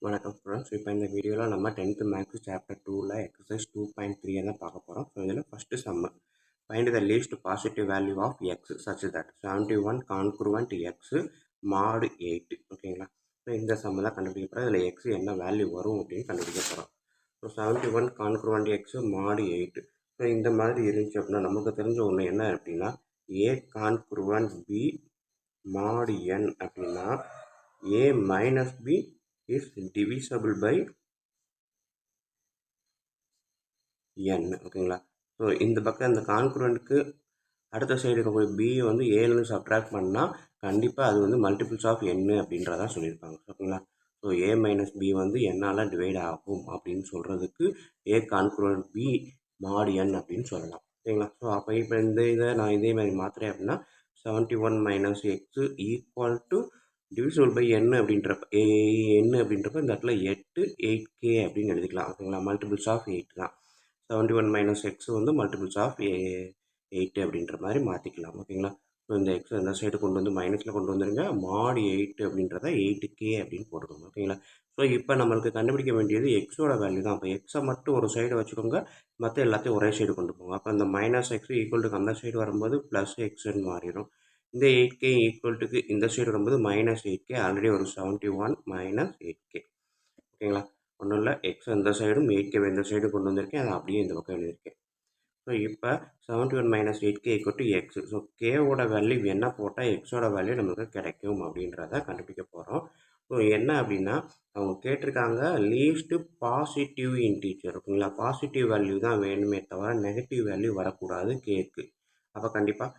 வணக்கம் ஸ்டூடெண்ட்ஸ். இப்போ இந்த வீடியோவில் நம்ம 10th மேக்ஸ் சாப்டர் 2ல் எக்ஸசைஸ் 2.3 தான் பார்க்க போகிறோம். ஸோ இதில் ஃபஸ்ட்டு சம்மு find the least positive value of x such that 71 congruent x mod 8. ஓகேங்களா? ஸோ இந்த சம்மு தான் கண்டுபிடிக்க போகிறோம். இதில் எக்ஸ் என்ன வேல்யூ வரும் அப்படின்னு கண்டுபிடிக்க போகிறோம். So 71 congruent x mod 8. So இந்த மாதிரி இருந்துச்சு அப்படின்னா நமக்கு தெரிஞ்ச ஒன்று என்ன அப்படின்னா a congruent b mod n அப்படின்னா a minus b is divisible by n. ஓகேங்களா? ஸோ இந்த பக்கம் இந்த கான்குரண்ட்டுக்கு அடுத்த சைடு இருக்கக்கூடிய b வந்து ஏலேருந்து சப்ட்ராக்ட் பண்ணால் கண்டிப்பாக அது வந்து மல்டிபிள்ஸ் ஆஃப் n அப்படின்றதா சொல்லியிருப்பாங்க. ஓகேங்களா? ஸோ a மைனஸ் பி வந்து என்னால் டிவைட் ஆகும் அப்படின்னு சொல்கிறதுக்கு a கான்குரண்ட் b மாடு n அப்படின்னு சொல்லலாம். ஓகேங்களா? ஸோ அப்போ இப்போ இந்த இதை நான் இதே மாதிரி மாற்றுறேன் அப்படின்னா 71 minus x equal to divisible by n அப்படின்றப்ப n அப்படின்றப்ப இந்த இடத்துல 8k அப்படின்னு எழுதிக்கலாம். ஓகேங்களா? மல்டிபிள்ஸ் ஆஃப் 8 தான். 71 மைனஸ் எக்ஸ் வந்து மல்டிபிள்ஸ் ஆஃப் 8 அப்படின்ற மாதிரி மாற்றிக்கலாம். ஓகேங்களா? ஸோ இந்த எக்ஸ் இந்த சைடு கொண்டு வந்து மைனஸில் கொண்டு வந்துருங்க. மாடு 8 அப்படின்றத 8k அப்படின்னு போட்டுக்கோங்க. ஓகேங்களா? ஸோ இப்போ நம்மளுக்கு கண்டுபிடிக்க வேண்டியது எக்ஸோட வேல்யூ தான். அப்போ எக்ஸை மட்டும் ஒரு சைடு வச்சுக்கோங்க, மற்ற எல்லாத்தையும் ஒரே சைடு கொண்டு போங்க. அப்போ இந்த மைனஸ் எக்ஸ் ஈக்குவல் டு அந்த சைடு வரும்போது ப்ளஸ் எக்ஸ்ன்னு மாறிடும். இந்த 8k ஈக்குவல் டுக்கு இந்த சைடு வரும்போது மைனஸ் 8k. ஆல்ரெடி ஒரு 71 மைனஸ் 8k. ஓகேங்களா? ஒன்றும் இல்லை, எக்ஸ் இந்த சைடும் 8k இந்த சைடு கொண்டு வந்திருக்கேன், அதை அப்படியே இந்த பக்கம் எழுதியிருக்கேன். ஸோ இப்போ 71 minus 8k equal to x. So கேவோட வேல்யூ என்ன போட்டால் எக்ஸோட வேல்யூ நமக்கு கிடைக்கும் அப்படின்றத கண்டுபிடிக்க போகிறோம். ஸோ என்ன அப்படின்னா அவங்க கேட்டிருக்காங்க லீஸ்ட்டு பாசிட்டிவ் இன்டீஜர். ஓகேங்களா? பாசிட்டிவ் வேல்யூ தான் வேணுமே தவிர நெகட்டிவ் வேல்யூ வரக்கூடாது கேக்கு. அப்போ கண்டிப்பாக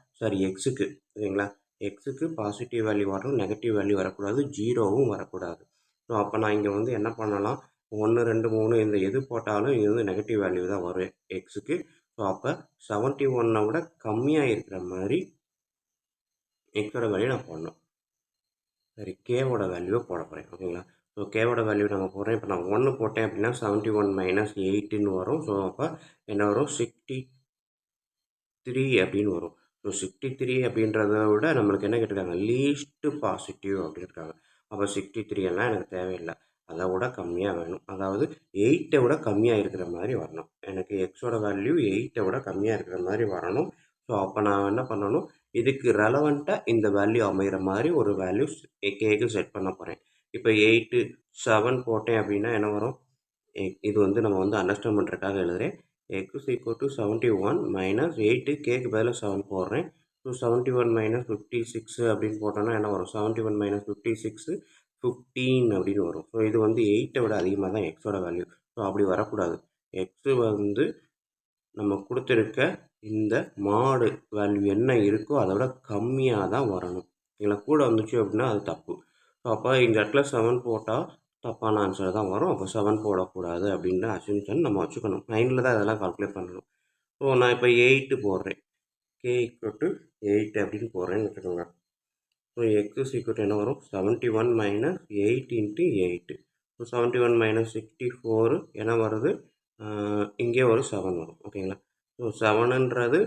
எக்ஸுக்கு ஓகேங்களா, எக்ஸுக்கு பாசிட்டிவ் வேல்யூ வரணும், நெகட்டிவ் வேல்யூ வரக்கூடாது, ஜீரோவும் வரக்கூடாது. ஸோ அப்போ நான் இங்கே வந்து என்ன பண்ணலாம், 1 2 3 இந்த எது போட்டாலும் இது வந்து நெகட்டிவ் வேல்யூ தான் வரும் எக்ஸுக்கு. ஸோ அப்போ 71 விட கம்மியாக இருக்கிற மாதிரி எக்ஸோட வேல்யூ நான் போடணும். கேவோட வேல்யூவை போட போகிறேன். ஓகேங்களா? ஸோ கேவோட வேல்யூ நம்ம போடுறேன். இப்போ நான் 1 போட்டேன் அப்படின்னா 71 மைனஸ் 8ன்னு வரும். ஸோ அப்போ என்ன வரும், 63 அப்படின்னு வரும். ஸோ 63 அப்படின்றத விட நம்மளுக்கு என்ன கேட்டிருக்காங்க, லீஸ்ட்டு பாசிட்டிவ் அப்படின்னு இருக்காங்க. அப்போ 63 எல்லாம் எனக்கு தேவையில்லை, அதை விட கம்மியாக வேணும். அதாவது 8 விட கம்மியாக இருக்கிற மாதிரி வரணும். எனக்கு எக்ஸோட வேல்யூ 8 விட கம்மியாக இருக்கிற மாதிரி வரணும். ஸோ அப்போ நான் என்ன பண்ணணும், இதுக்கு ரெலவெண்ட்டாக இந்த வேல்யூ அமைகிற மாதிரி ஒரு வேல்யூ கேக்கு செட் பண்ண போகிறேன். இப்போ 8 7 போட்டேன் அப்படின்னா என்ன வரும், இது வந்து நம்ம வந்து அண்டர்ஸ்டாண்ட் பண்ணுறதுக்காக எழுதுகிறேன். x is equal to 71 minus 8 கேக்கு பதில் 7 போடுறேன். ஸோ 71 மைனஸ் 56 அப்படின்னு போட்டோன்னா என்ன வரும், 71 மைனஸ் 56 15 அப்படின்னு வரும். ஸோ இது வந்து 8 விட அதிகமாக தான் எக்ஸோட வேல்யூ. ஸோ அப்படி வரக்கூடாது. எக்ஸு வந்து நம்ம கொடுத்துருக்க இந்த மாடு வேல்யூ என்ன இருக்கோ அதை விட கம்மியாக தான் வரணும். இல்லை கூட வந்துச்சு அப்படின்னா அது தப்பு. ஸோ அப்போ இந்த இடத்துல 7 போட்டால் தப்பான ஆன்சர் தான் வரும். அப்போ 7 போடக்கூடாது அப்படின்ற அசம்ஷன் நம்ம வச்சுக்கணும். மைண்டில் தான் இதெல்லாம் கால்குலேட் பண்ணணும். ஸோ நான் இப்போ 8 போடுறேன், கே ஈக்குவல் டு 8 அப்படின்னு போடுறேன்னு வச்சுக்கோங்க. ஸோ எக்ஸ் ஈக்குவல் என்ன வரும், 71 மைனஸ் 8 இன்ட்டு 8. ஸோ 71 மைனஸ் 64 என்ன வருது, இங்கே ஒரு 7 வரும். ஓகேங்களா? ஸோ 7ன்றது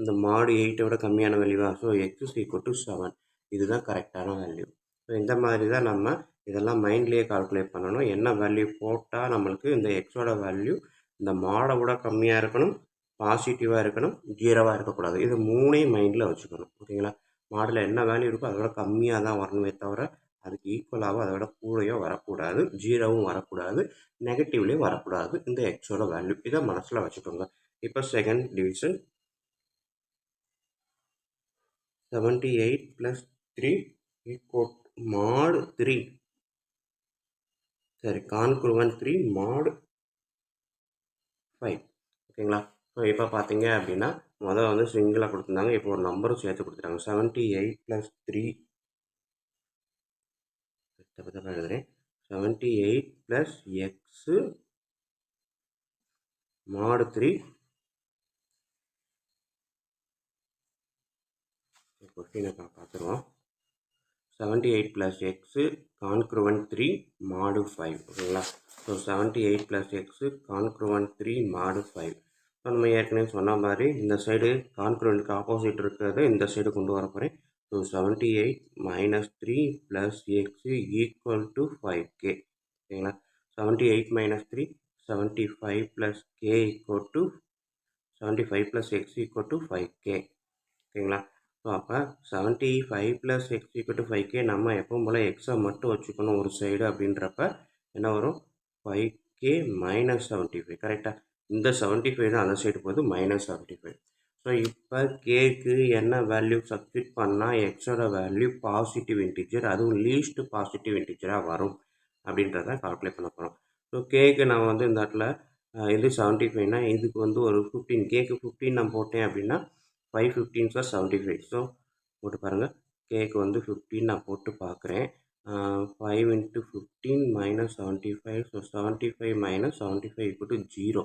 இந்த மாடு 8 விட கம்மியான வேல்யூவா. ஸோ எக்ஸ் ஈக்குவல் டு 7, இதுதான் கரெக்டான வேல்யூ. ஸோ இந்த மாதிரி தான் நம்ம இதெல்லாம் மைண்ட்லேயே கால்குலேட் பண்ணணும். என்ன வேல்யூ போட்டால் நம்மளுக்கு இந்த எக்ஸோட வேல்யூ இந்த மாடை விட கம்மியாக இருக்கணும், பாசிட்டிவாக இருக்கணும், ஜீரோவாக இருக்கக்கூடாது. இது மூணையும் மைண்டில் வச்சுக்கணும். ஓகேங்களா? மாடலில் என்ன வேல்யூ இருக்கோ அதை விட கம்மியாக தான் வரணுமே தவிர அதுக்கு ஈக்குவலாகவோ அதை விட கூடயோ வரக்கூடாது, ஜீரோவும் வரக்கூடாது, நெகட்டிவ்லேயும் வரக்கூடாது இந்த எக்ஸோட வேல்யூ. இதை மனசில் வச்சுக்கோங்க. இப்போ செகண்ட் டிவிஷன் 78 ப்ளஸ் 3 ஈக்குவல் மாடு 3. கான்குருவன்ட் 3 மாடு 5. ஓகேங்களா? ஸோ இப்போ பார்த்தீங்க அப்படின்னா முதல் வந்து சிங்கிளாக கொடுத்துருந்தாங்க, இப்போ ஒரு நம்பரும் சேர்த்து கொடுத்துட்டாங்க. 78 ப்ளஸ் 3 எழுதுறேன். 78 ப்ளஸ் எக்ஸு மாடு 3. கொஸ்டினை பார்த்துருவோம். 78 ப்ளஸ் எக்ஸு கான்க்ருவன்ட் 3 மாடு 5. ஓகேங்களா? ஸோ 78 ப்ளஸ் எக்ஸு கான்க்ருவன்ட் 3 மாடு 5. ஸோ நம்ம ஏற்கனவே சொன்ன மாதிரி இந்த சைடு கான்க்ருவன்ட்க்கு ஆப்போசிட் இருக்கிறது இந்த சைடு கொண்டு வர போகிறேன். So 78 minus 3 plus x equal to 5k. ஓகேங்களா. 78 minus 3 75 plus k equal to 75 plus x equal to 5k. ஓகேங்களா. ஸோ அப்போ 75 plus x equal to 5k நம்ம எப்பவும் போல் எக்ஸை மட்டும் வச்சுக்கணும் ஒரு சைடு அப்படின்றப்ப என்ன வரும், 5k minus 75. கரெக்டாக இந்த 75 தான் அந்த சைடு போகுது, -75. ஸோ இப்போ கேக்கு என்ன வேல்யூ சப்ஸ்டிட் பண்ணால் எக்ஸோட வேல்யூ பாசிட்டிவ் இன்டிஜர், அதுவும் லீஸ்ட் பாசிட்டிவ் இன்டிஜராக வரும் அப்படின்றத கால்குலேட் பண்ண போகிறோம். ஸோ கேக்கு நான் வந்து இந்த இடத்துல இது 75னா இதுக்கு வந்து ஒரு 15, கேக்கு 15 நான் போட்டேன் அப்படின்னா 5 15s are 75. ஸோ போட்டு பாருங்கள், கேக்கு வந்து 15 நான் போட்டு பார்க்குறேன். 5 into 15 minus 75. So 75 minus 75 equal to 0.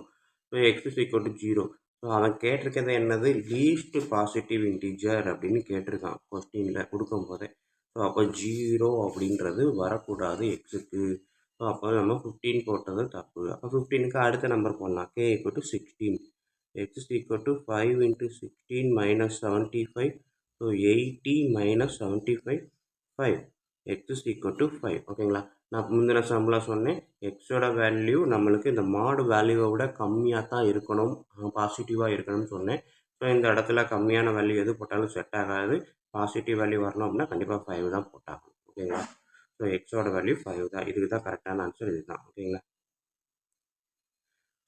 So x is equal to 0. So அவன் கேட்டிருக்கிறது என்னது, லீஸ்ட் பாசிட்டிவ் இன்டிஜர் அப்படின்னு கேட்டிருக்கான் கொஸ்டினில் கொடுக்கும்போதே. ஸோ அப்போ 0 அப்படின்றது வரக்கூடாது எக்ஸுக்கு. ஸோ அப்போ நம்ம 15 போட்டது தப்பு. அப்போ 15க்கு அடுத்த நம்பர் போடலாம், k equal to 16. x is equal to 5 into 16 minus 75. So 80 minus 75 5. x is equal to 5. ஓகேங்களா. நான் முந்தின சம்பளம் சொன்னேன், எக்ஸோட வேல்யூ நம்மளுக்கு இந்த மாடு வேல்யூவை விட கம்மியாக தான் இருக்கணும், பாசிட்டிவாக இருக்கணும்னு சொன்னேன். ஸோ இந்த இடத்துல கம்மியான வேல்யூ எது போட்டாலும் செட் ஆகாது. பாசிட்டிவ் வேல்யூ வரணும் அப்படின்னா கண்டிப்பாக 5 தான் போட்டாகும். ஓகேங்களா. ஸோ எக்ஸோட வேல்யூ 5 தான். இதுக்கு தான் கரெக்டான ஆன்சர் இது தான். ஓகேங்களா.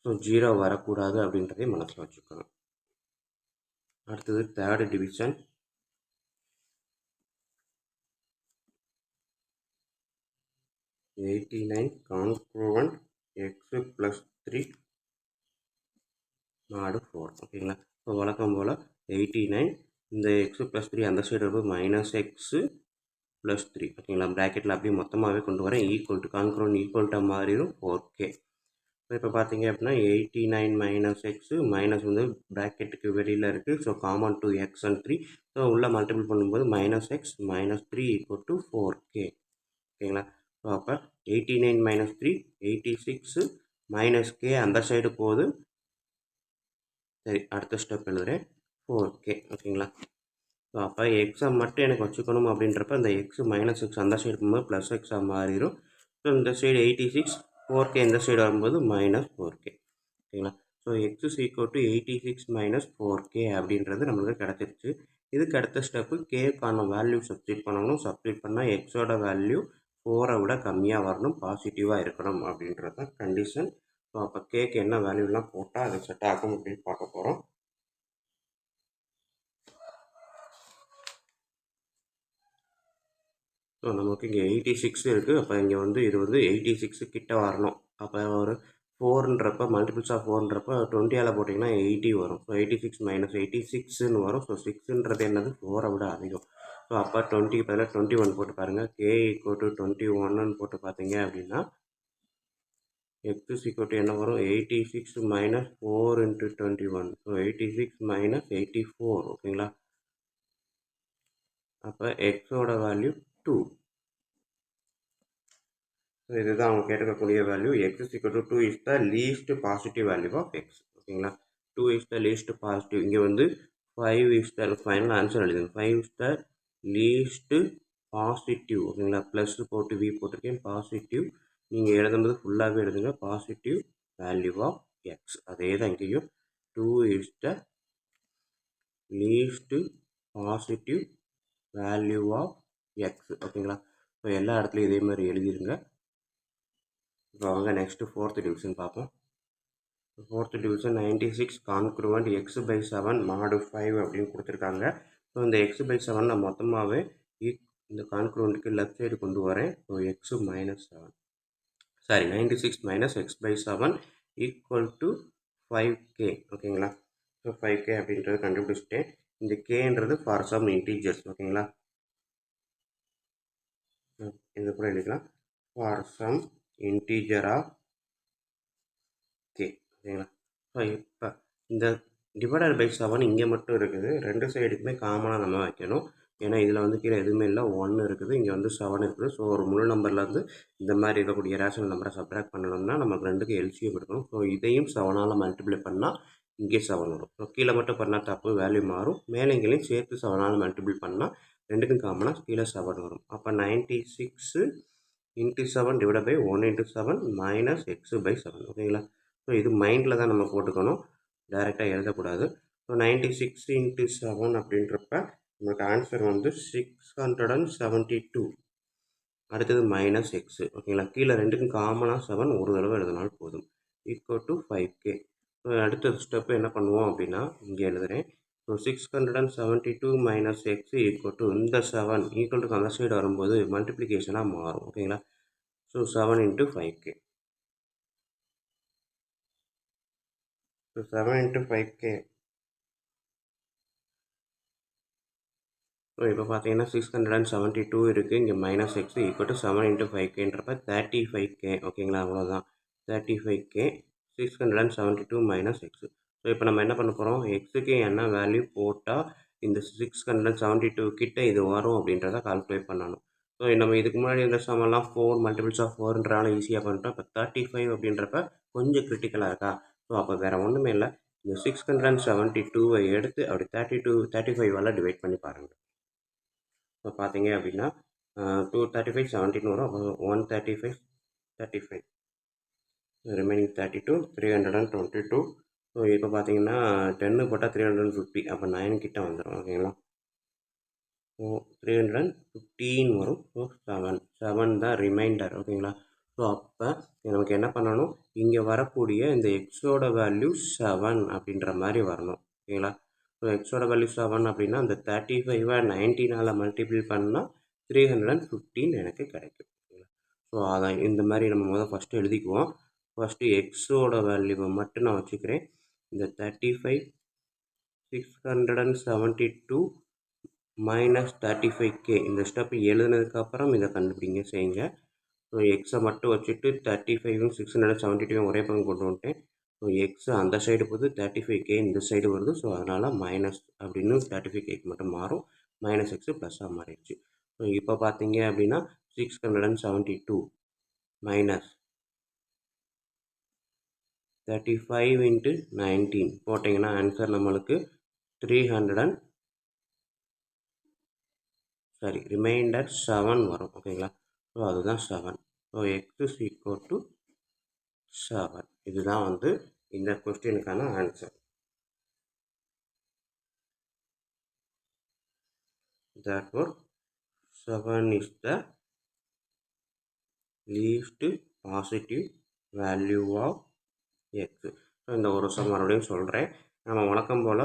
ஸோ 0 வரக்கூடாது அப்படின்றதையும் மனசில் வச்சுக்கணும். அடுத்தது third division. (89) congruent x plus 3 mod 4. ஓகேங்களா. ஸோ வழக்கம் போல் 89 இந்த x plus 3 அந்த சைடு இருக்கும், -x plus 3. ஓகேங்களா. ப்ராக்கெட்டில் அப்படியே மொத்தமாகவே கொண்டு வரேன், ஈக்குவல் டு கான்க்ரூவன்ட் ஈக்குவல்ட்டாக மாறிடும் 4k. ஸோ இப்போ பார்த்தீங்க அப்படின்னா 89 minus x மைனஸ் வந்து ப்ராக்கெட்டுக்கு வெளியில் இருக்குது. So common to x and 3. So உள்ளே மல்டிபிள் பண்ணும்போது -x minus 3 equal to 4k. ஓகேங்களா. ஸோ அப்போ 89 minus 3 86 minus k அந்த சைடு போகுது. சரி, அடுத்த ஸ்டெப் எழுதுகிறேன், 4k. ஓகேங்களா. ஸோ அப்போ எக்ஸை மட்டும் எனக்கு வச்சுக்கணும் அப்படின்றப்ப இந்த எக்ஸ் -x அந்த சைடு போகும்போது +x மாறிடும். ஸோ இந்த சைடு 86, 4k இந்த சைடு வரும்போது -4k. ஓகேங்களா. So x is equal to 86 minus 4k அப்படின்றது நம்மளுக்கு கிடச்சிருச்சு. இதுக்கு அடுத்த ஸ்டெப்பு கேக்கான வேல்யூ சப்ஸ்டிட் பண்ணணும். சப்ஸ்டிட் பண்ணால் எக்ஸோட வேல்யூ 4ஐ விட கம்மியாக வரணும், பாசிட்டிவாக இருக்கணும் அப்படின்றது தான் கண்டிஷன். ஸோ அப்போ கேக்கு என்ன வேல்யூலாம் போட்டால் அது செட் ஆகும் அப்படின்னு பார்க்க போகிறோம். ஸோ நமக்கு இங்கே 86 இருக்குது. அப்போ இங்கே வந்து இது வந்து 86 கிட்ட வரணும். அப்போ ஒரு 4ன்றப்ப மல்டிபிள்ஸ் ஆஃப் 4ன்றப்ப 20ஆல் போட்டிங்கன்னா 80 வரும். ஸோ 86 minus 86ன்னு வரும். ஸோ 6ன்றது என்னது, 4ஐ விட அதிகம். ஸோ அப்போ 20க்கு பதிலாக 21 போட்டு பாருங்கள், k equal to 21ன்னு போட்டு பார்த்தீங்க அப்படின்னா x is equal to என்ன வரும், 86 minus 4 into 21. So 86 minus 84. ஓகேங்களா. அப்போ எக்ஸோட வேல்யூ 2. ஸோ இதுதான் அவங்க கேட்கக்கூடிய value. x is equal to 2 is the least positive value of x. ஓகேங்களா. 2 is the least positive. இங்கே வந்து 5 is the ஃபைனல் ஆன்சர் எழுதுங்க. 5 is the least positive. ஓகேங்களா. ப்ளஸ் போட்டு v போட்டிருக்கேன், பாசிட்டிவ். நீங்கள் எழுதும்போது ஃபுல்லாகவே எழுதுங்க, பாசிட்டிவ் வேல்யூ ஆஃப் எக்ஸ். அதே தான் இங்கேயும் 2 is the least positive value of x. ஓகேங்களா. ஸோ எல்லா இடத்துலையும் இதே மாதிரி எழுதிருங்க. இப்போ வாங்க நெக்ஸ்ட்டு 4th டிவிஷன் பார்ப்போம். 4th division 96 congruent x/7 mod 5 அப்படின்னு கொடுத்துருக்காங்க. ஸோ இந்த x/7 நான் மொத்தமாகவே இந்த கான்க்ரூவண்ட்டுக்கு லெஃப்ட் சைடு கொண்டு வரேன். So x minus 7, sorry 96 minus x/7 equal to 5k. ஓகேங்களா. ஸோ 5k அப்படின்றது கண்டுபிடிச்சிட்டேன். இந்த கேன்றது ஃபார் சம் இன்டீஜர்ஸ். ஓகேங்களா. இது கூட எழுதிக்கலாம், for some integer of k. ஓகேங்களா. ஸோ இப்போ இந்த டிவைடட் பை 7 இங்கே மட்டும் இருக்குது. ரெண்டு சைடுக்குமே காமனாக நம்ம வைக்கணும். ஏன்னா இதில் வந்து கீழே எதுவுமே இல்லை, 1 இருக்குது, இங்கே வந்து 7 இருக்குது. ஸோ ஒரு முழு நம்பர்லேருந்து இந்த மாதிரி இருக்கக்கூடிய ரேஷனல் நம்பரை சப்ட்ராக்ட் பண்ணணும்னா நமக்கு ரெண்டுக்கு எல்சிஎம் எடுக்கணும். ஸோ இதையும் 7ஆல் மல்டிப்ளை பண்ணால் இங்கே 7 வரும். ஸோ கீழே மட்டும் பண்ணால் தப்பு, வேல்யூ மாறும். மேலே இங்கேயும் சேர்த்து 7ஆல் மல்டிபிள் பண்ணால் ரெண்டுக்கும் காமனாக கீழே 7 வரும். அப்போ 96 into 7 divide by 1 into 7 minus x by 7 ஓகேங்களா. ஸோ இது மைண்டில் தான் நம்ம போட்டுக்கணும், டைரெக்டாக எழுதக்கூடாது. ஸோ 96 இன்ட்டு 7 அப்படின்றப்ப நமக்கு ஆன்சர் வந்து 672. அடுத்தது மைனஸ் எக்ஸு ஓகேங்களா. கீழே ரெண்டுக்கும் காமனாக 7 ஒரு தடவை எழுதினாலும் போதும். Equal to 5K. ஸோ அடுத்த ஸ்டெப்பு என்ன பண்ணுவோம் அப்படின்னா, இங்கே எழுதுகிறேன். So 672 minus x equal to இந்த 7 ஈக்குவல் டு அந்த சைடு வரும்போது மல்டிப்ளிகேஷனாக மாறும் ஓகேங்களா. So 7 into 5K. So 7 into 5K. So இப்போ பார்த்தீங்கன்னா 672 இருக்குது, இங்கே minus x equal to 7 into 5Kன்றப்ப 35K ஓகேங்களா. அவ்வளோதான் 35K 672 மைனஸ் எக்ஸ். ஸோ இப்போ நம்ம என்ன பண்ண போகிறோம், எக்ஸுக்கு என்ன வேல்யூ போட்டால் இந்த 672 கிட்ட இது வரும் அப்படின்றத கால்குலேட் பண்ணணும். ஸோ நம்ம இதுக்கு முன்னாடி இந்த சமெல்லாம் 4 மல்டிபிள்ஸ் ஆஃப் 4ன்றனால ஈஸியாக பண்ணிட்டோம். இப்போ 35 அப்படின்றப்ப கொஞ்சம் கிரிட்டிக்கலாக இருக்கா. ஸோ அப்போ வேறு ஒன்றுமே இல்லை, இந்த 672 எடுத்து அப்படி 35 டிவைட் பண்ணி பாருங்கள். இப்போ பார்த்தீங்க அப்படின்னா 235 17 வரும். அப்போ 135 35 ரிமைனிங் 32 322. ஸோ இப்போ பார்த்தீங்கன்னா 10 போட்டால் 350, அப்போ 9 கிட்ட வந்துடும் ஓகேங்களா. ஸோ 315 வரும். ஸோ 7 தான் ரிமைண்டர் ஓகேங்களா. ஸோ அப்போ நமக்கு என்ன பண்ணணும், இங்கே வரக்கூடிய இந்த எக்ஸோட வேல்யூ 7 அப்படின்ற மாதிரி வரணும் ஓகேங்களா. ஸோ எக்ஸோட வேல்யூ 7 அப்படின்னா அந்த 35 19 மல்டிபிள் பண்ணால் 315 எனக்கு கிடைக்கும் ஓகேங்களா. ஸோ அதை இந்த மாதிரி நம்ம ஃபஸ்ட்டு எழுதிக்குவோம். ஃபஸ்ட்டு எக்ஸோட வேல்யூவை மட்டும் நான் வச்சுக்கிறேன். இந்த 35 672 மைனஸ் 35K இந்த ஸ்டெப் எழுதுனதுக்கப்புறம் இதை கண்டுபிடிங்க செய்யுங்க. ஸோ எக்ஸை மட்டும் வச்சுட்டு 35 672 ஒரே பக்கம் கொண்டு வந்துட்டேன். ஸோ எக்ஸ் அந்த சைடு போகுது, 35K இந்த சைடு வருது. ஸோ அதனால் மைனஸ் அப்படின்னு 35Kக்கு மட்டும் மாறும், மைனஸ் எக்ஸு ப்ளஸ்ஸாக மாறிடுச்சு. ஸோ இப்போ பார்த்தீங்க அப்படின்னா 672 மைனஸ் 35 இன்ட்டு 19 போட்டிங்கன்னா ஆன்சர் நம்மளுக்கு 300 ரிமைண்டர் 7 வரும் ஓகேங்களா. ஸோ அதுதான் 7. So x is equal to 7. இதுதான் வந்து இந்த கொஸ்டினுக்கான answer. Therefore 7 is the least positive value of x. So இந்த ஒரு சம் மறுபடியும் சொல்கிறேன். நம்ம வழக்கம் போல்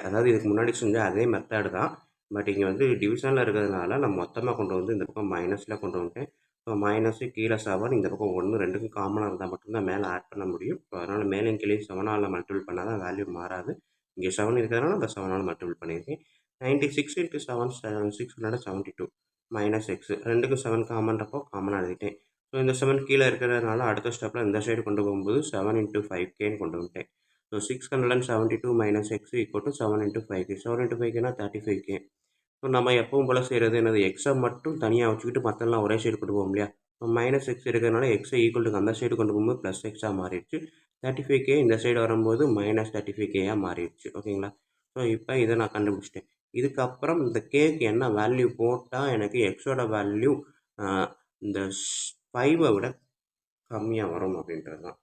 அதாவது இதுக்கு முன்னாடி செஞ்ச அதே மெத்தடு தான். பட் இங்கே வந்து டிவிஷனில் இருக்கிறதுனால நான் மொத்தமாக கொண்டு வந்து இந்த பக்கம் மைனஸில் கொண்டு வந்துட்டேன். ஸோ மைனஸு கீழே 7, இந்த பக்கம் 1 ரெண்டுக்கும் காமனாக இருந்தால் மட்டும்தான் மேலே ஆட் பண்ண முடியும். ஸோ அதனால் மேலே கீழே 7 மல்டிபிள் பண்ணால் தான் வேல்யூ மாறாது. இங்கே 7 இருக்கிறதுனால அந்த 7 மல்டிபிள் பண்ணியிருக்கேன். 96 இன்ட்டு 7 672 மைனஸ் எக்ஸ் ரெண்டுக்கும் 7 காமன்றப்போ காமனாக எழுதிட்டேன். ஸோ இந்த 7 கீழே இருக்கிறதுனால அடுத்த ஸ்டெப்பில் இந்த சைடு கொண்டு போகும்போது 7 இன்ட்டு 5Kன்னு கொண்டு வந்துட்டேன். So 672 minus x equal to 7 into 5K. 7 into 5Kனா 35K. ஸோ நம்ம எப்பவும் போல் செய்கிறது என்னது, எக்ஸை மட்டும் தனியாக வச்சுக்கிட்டு மற்றெல்லாம் ஒரே சைடு கொண்டு போகும் இல்லையா. மைனஸ் எக்ஸ் இருக்கிறதுனால எக்ஸை ஈக்குவல் டு அந்த சைடு கொண்டு போகும்போது ப்ளஸ் எக்ஸாக மாறிடுச்சு. 35K இந்த சைடு வரும்போது மைனஸ் 35Kயாக மாறிடுச்சு ஓகேங்களா. ஸோ இப்போ இதை நான் கண்டுபிடிச்சிட்டேன். இதுக்கப்புறம் இந்த கேக்கு என்ன வேல்யூ போட்டால் எனக்கு எக்ஸோட வேல்யூ இந்த 5 விட கம்மியாக வரும் அப்படின்றது தான்.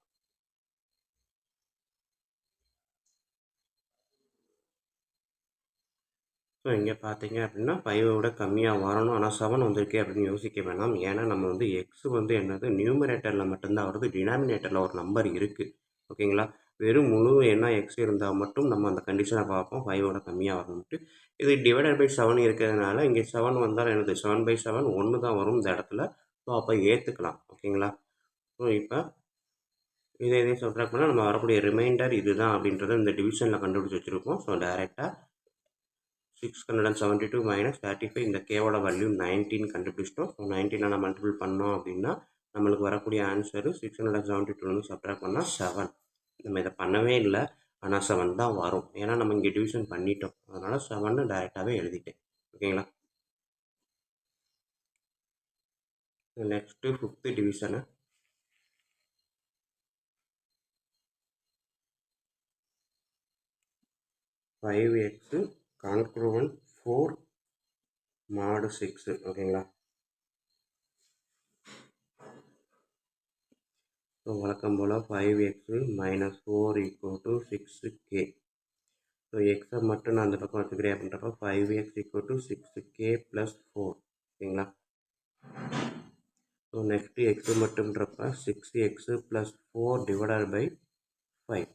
ஸோ இங்கே பார்த்தீங்க அப்படின்னா 5 விட கம்மியாக வரணும், ஆனால் 7 வந்திருக்கே அப்படின்னு யோசிக்க வேணாம். ஏன்னா நம்ம வந்து எக்ஸ் வந்து என்னது நியூமரேட்டரில் மட்டும்தான் வருது, டினாமினேட்டரில் ஒரு நம்பர் இருக்குது ஓகேங்களா. வெறும் முழு என்ன எக்ஸ் இருந்தால் மட்டும் நம்ம அந்த கண்டிஷனை பார்ப்போம் 5 விட கம்மியாக வரணும்ட்டு. இது டிவைடட் பை 7 இருக்கிறதுனால இங்கே 7 வந்தால் என்னது 7/7 1 தான் வரும் இந்த இடத்துல. ஸோ அப்போ ஏற்றுக்கலாம் ஓகேங்களா. ஸோ இப்போ இதையும் சப்ட்ராக்ட் பண்ணால் நம்ம வரக்கூடிய ரிமைண்டர் இதுதான் அப்படின்றத இந்த டிவிஷனில் கண்டுபிடிச்சி வச்சுருக்கோம். ஸோ டைரெக்டாக 672 மைனஸ் 35 இந்த கேவோட வேல்யூ 19 கண்டுபிடிச்சிட்டோம். ஸோ 19 மல்டிபிள் பண்ணோம் அப்படின்னா நம்மளுக்கு வரக்கூடிய ஆன்சரு 672 சப்ட்ராக்ட் பண்ணால் 7. நம்ம இதை பண்ணவே இல்லை, ஆனால் 7 தான் வரும். ஏன்னா நம்ம இங்கே டிவிஷன் பண்ணிட்டோம், அதனால் 7 டைரெக்டாகவே எழுதிட்டேன் ஓகேங்களா. Next 5th division. 5x congruent 4 mod 6 ஓகேங்களா. ஸோ வழக்கம் போல் 5x minus 4 equal to 6k. So எக்ஸை மட்டும் நான் அந்த பக்கம் வச்சுக்கிறேன் அப்படின்றப்ப 5x equal to 6k plus 4. ஓகேங்களா? ஸோ நெக்ஸ்ட்டு எக்ஸு மட்டும்ன்றப்ப 6x plus 4 divided by 5.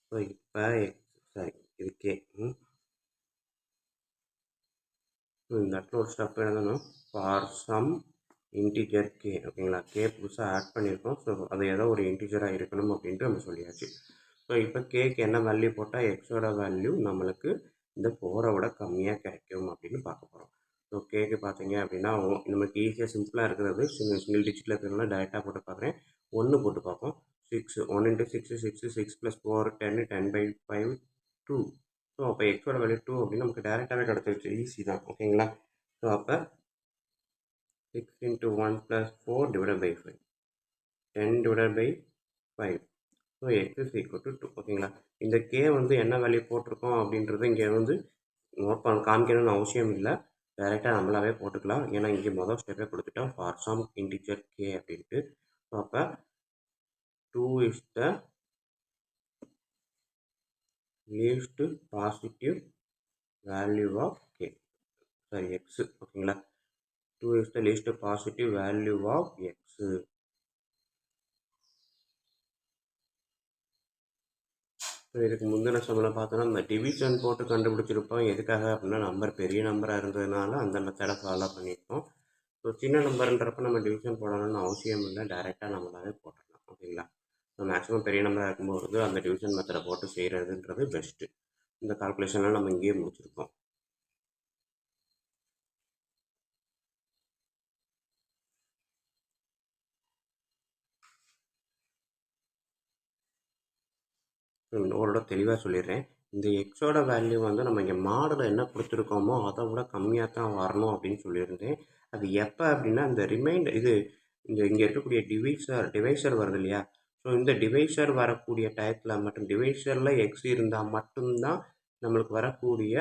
So இப்போ இது கே. ஸோ இந்த இடத்துல ஒரு ஸ்டெப் எழுதணும், ஃபார் சம் இன்டிஜர் கே. ஓகேங்களா? கே புதுசாக ஆட் பண்ணியிருக்கோம். ஸோ அது ஏதோ ஒரு இன்டிஜராக இருக்கணும் அப்படின்ட்டு நம்ம சொல்லியாச்சு. ஸோ இப்போ கேக்கு என்ன வேல்யூ போட்டால் எக்ஸோட வேல்யூ நம்மளுக்கு இந்த 4 விட கம்மியாக கிடைக்கும் அப்படின்னு பார்க்க போகிறோம். ஸோ கேக்கு பார்த்தீங்க அப்படின்னா நமக்கு ஈஸியாக சிம்பிளாக இருக்கிறது சிங்கிள் டிஜிட்டில் இருக்கிறதுனால டேரெக்டாக போட்டு பார்க்குறேன். 1 போட்டு பார்ப்போம். 6 1 × 6 6 6 + 4 10 10/5 2. ஸோ அப்போ எக்ஸோட வேல்யூ 2 அப்படின்னு நமக்கு டேரெக்டாகவே கிடச்சிருச்சு. ஈஸி தான். ஓகேங்களா? ஸோ அப்போ 6 × 1 + 4 divided by 5 10 divided by 5. So x is equal to 2. ஓகேங்களா? இந்த கே வந்து என்ன வேல்யூ போட்டிருக்கோம் அப்படின்றது இங்கே வந்து நோட் பண்ண காமிக்கணும்னு அவசியம் இல்லை, டைரெக்டாக நம்மளாவே போட்டுக்கலாம். ஏன்னா இங்கே மொதல் ஸ்டெப்பே கொடுத்துட்டோம், ஃபார் சம் இன்டிஜர் கே அப்படின்ட்டு. ஸோ அப்போ 2 is the least positive value of k. Sorry x. ஓகேங்களா? 2 is the least positive value of x. So இதுக்கு முந்தின சம்மில் பார்த்தோன்னா இந்த டிவிஷன் போட்டு கண்டுபிடிச்சிருப்போம். எதுக்காக அப்படின்னா நம்பர் பெரிய நம்பராக இருந்ததுனால அந்த மெத்தடை ஃபாலோ பண்ணியிருக்கோம். ஸோ சின்ன நம்பர்ன்றப்ப நம்ம டிவிஷன் போடணும்னு அவசியம் இல்லை, டைரெக்டாக நம்மளாவே போட்டுடலாம். ஓகேங்களா? ஸோ மேக்ஸிமம் பெரிய நம்பராக இருக்கும்போது அந்த டிவிஷன் மெத்தடை போட்டு செய்கிறதுன்றது பெஸ்ட்டு. இந்த கால்குலேஷன்லாம் நம்ம இங்கேயே முடிச்சிருக்கோம். இன்னொரு தெளிவாக சொல்லிடுறேன், இந்த எக்ஸோட வேல்யூ வந்து நம்ம இங்கே மாடலில் என்ன கொடுத்துருக்கோமோ அதை விட கம்மியாக தான் வரணும் அப்படின்னு சொல்லியிருந்தேன். அது எப்போ அப்படின்னா இந்த ரிமைண்டர் இங்கே இருக்கக்கூடிய டிவைசர் வருது இல்லையா? ஸோ இந்த டிவைசர் வரக்கூடிய டயத்தில் மட்டும் டிவைசரில் எக்ஸ் இருந்தால் மட்டும்தான் நம்மளுக்கு வரக்கூடிய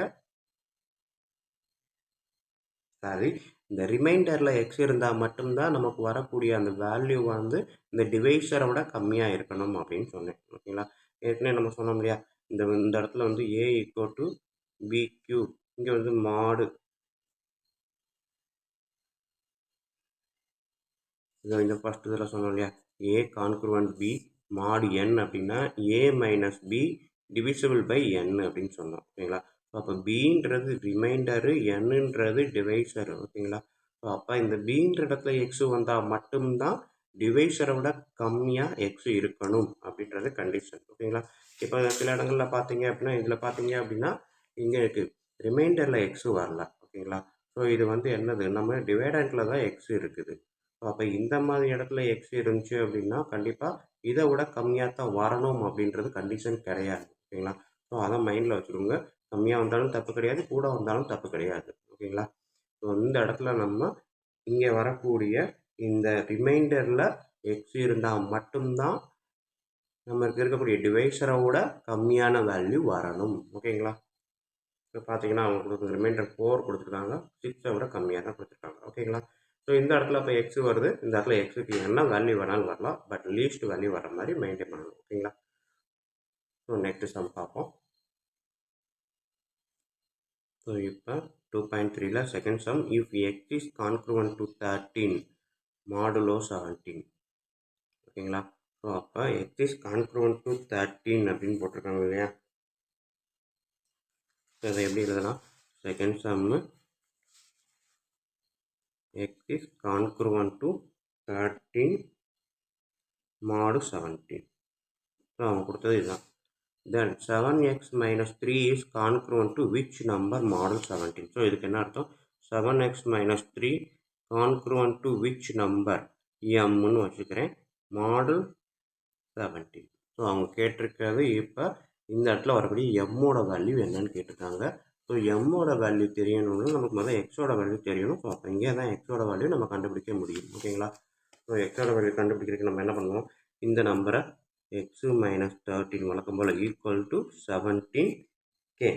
இந்த ரிமைண்டரில் எக்ஸ் இருந்தால் மட்டும்தான் நமக்கு வரக்கூடிய அந்த வேல்யூ வந்து இந்த டிவைசரை விட கம்மியாக இருக்கணும் அப்படின்னு சொன்னேன். ஓகேங்களா? ஏற்கனவே நம்ம சொன்னோம் இல்லையா, இந்த இடத்துல வந்து ஏ ஈக்குவல் டு பி கியூ, இங்கே வந்து மாடு இந்த ஃபஸ்ட் இதில் சொன்னோம் இல்லையா, ஏ கான்க்ருவன்ட் பி மாடு என் அப்படின்னா ஏ மைனஸ் பி டிவிசிபிள் பை என் அப்படின்னு சொன்னோம். ஓகேங்களா? ஸோ அப்போ பின்றது ரிமைண்டரு, என்னன்றது டிவைசரு. ஓகேங்களா? ஸோ அப்போ இந்த பின்ற இடத்துல எக்ஸு வந்தால் மட்டும்தான் டிவைசரை விட கம்மியாக எக்ஸு இருக்கணும் அப்படின்றது கண்டிஷன். ஓகேங்களா? இப்போ சில இடங்களில் பார்த்தீங்க அப்படின்னா இதில் பார்த்தீங்க அப்படின்னா இங்கே இருக்குது ரிமைண்டரில் எக்ஸு வரல. ஓகேங்களா? ஸோ இது வந்து என்னது, நம்ம டிவைடண்டில் தான் எக்ஸு இருக்குது. ஸோ அப்போ இந்த மாதிரி இடத்துல எக்ஸ் இருந்துச்சு அப்படின்னா கண்டிப்பாக இதை விட கம்மியாக தான் வரணும் அப்படின்றது கண்டிஷன் கிடையாது. ஓகேங்களா? ஸோ அதை மைண்டில் வச்சுக்கோங்க. கம்மியாக வந்தாலும் தப்பு கிடையாது, கூட வந்தாலும் தப்பு கிடையாது. ஓகேங்களா? ஸோ இந்த இடத்துல நம்ம இங்கே வரக்கூடிய இந்த ரிமைண்டரில் எக்ஸ் இருந்தால் மட்டும்தான் நம்மளுக்கு இருக்கக்கூடிய டிவைசரோட கம்மியான வேல்யூ வரணும். ஓகேங்களா? இப்போ பார்த்தீங்கன்னா அவங்க கொடுக்குற ரிமைண்டர் 4 கொடுத்துருக்காங்க, 6 விட கம்மியாக தான் கொடுத்துருக்காங்க. ஓகேங்களா? ஸோ இந்த இடத்துல இப்போ எக்ஸ் வருது, இந்த இடத்துல எக்ஸுக்கு என்ன வேல்யூ வேணாலும் வரலாம், பட் லீஸ்ட் வேல்யூ வர மாதிரி மெயின்டைன் பண்ணணும். ஓகேங்களா? ஸோ நெக்ஸ்ட் சம் பார்ப்போம். ஸோ இப்போ 2.3ல second sum, if x is congruent to 13 modulo 17. ஓகேங்களா? ஸோ அப்போ எக்ஸ் இஸ் கான்க்ருவன்ட் டு 13 அப்படின்னு போட்டிருக்காங்க இல்லையா? ஸோ அதை எப்படி எழுதலாம்? Second Jammu x is congruent to 13 mod 17. So அவங்க கொடுத்தது இதுதான். Then 7x minus 3 is congruent to which number model 17? So இதுக்கு என்ன அர்த்தம்? 7x minus 3 congruent to which number mன்னு வச்சுக்கிறேன், model 17. ஸோ அவங்க கேட்டிருக்கிறது இப்போ இந்த இடத்துல வரக்கூடிய எம்மோட வேல்யூ என்னன்னு கேட்டிருக்காங்க. ஸோ எம்மோட வேல்யூ தெரியணும்னு நமக்கு முதல்ல எக்ஸோட வேல்யூ தெரியணும். ஸோ அப்போ இங்கே தான் எக்ஸோட வேல்யூ நம்ம கண்டுபிடிக்க முடியும். ஓகேங்களா? ஸோ எக்ஸோட வேல்யூ கண்டுபிடிக்கிறதுக்கு நம்ம என்ன பண்ணுவோம், இந்த நம்பரை எக்ஸு மைனஸ் 13 வழக்கம் போல் ஈக்குவல் டு 17k.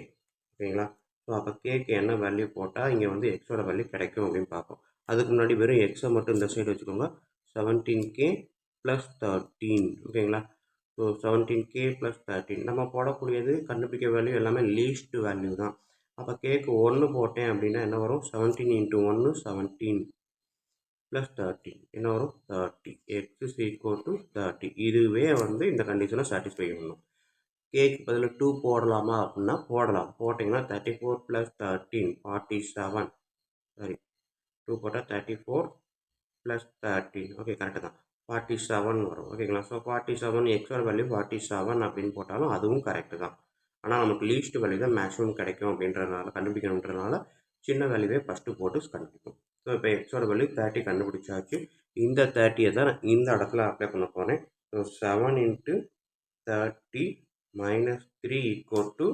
ஓகேங்களா? ஸோ அப்போ கேக்கு என்ன வேல்யூ போட்டால் இங்கே வந்து எக்ஸோட வேல்யூ கிடைக்கும் அப்படின்னு பார்ப்போம். அதுக்கு முன்னாடி வெறும் எக்ஸை மட்டும் இந்த சைடு வச்சுக்கோங்க. 17k ப்ளஸ் 13 ஓகேங்களா. ஸோ 17k ப்ளஸ் 13 நம்ம போடக்கூடியது கண்டுபிடிக்க வேல்யூ எல்லாமே லீஸ்ட் வேல்யூ தான். அப்போ கேக்கு 1 போட்டேன் அப்படின்னா என்ன வரும், 17 இன்ட்டு 1 17 ப்ளஸ் 13 என்ன வரும் 30. X is equal to 30. இதுவே வந்து இந்த கண்டிஷனை சாட்டிஸ்ஃபை பண்ணணும். கேக்கு பதில் 2 போடலாமா அப்படின்னா போடலாம். போட்டிங்கன்னா 34 ப்ளஸ் 13 47. சரி, 2 போட்டால் 34 ப்ளஸ் 13 ஓகே கரெக்டு தான், 47 வரும் ஓகேங்களா. ஸோ 47 எக்ஸோட வேல்யூ 47 அப்படின்னு போட்டாலும் அதுவும் கரெக்டு தான். ஆனால் நமக்கு லீஸ்ட் வேல்யூ தான் மேக்ஸிமம் கிடைக்கும் அப்படின்றதுனால, கண்டுபிடிக்கணுன்றதுனால சின்ன வேல்யூவே ஃபஸ்ட்டு போட்டு கண்டுபிடிக்கும். ஸோ இப்போ எக்ஸோட வேல்யூ 30 கண்டுபிடிச்சாச்சு. இந்த 30 தான் இந்த இடத்துல அப்ளை பண்ண போகிறேன். So 7 into 30 minus 3 equal to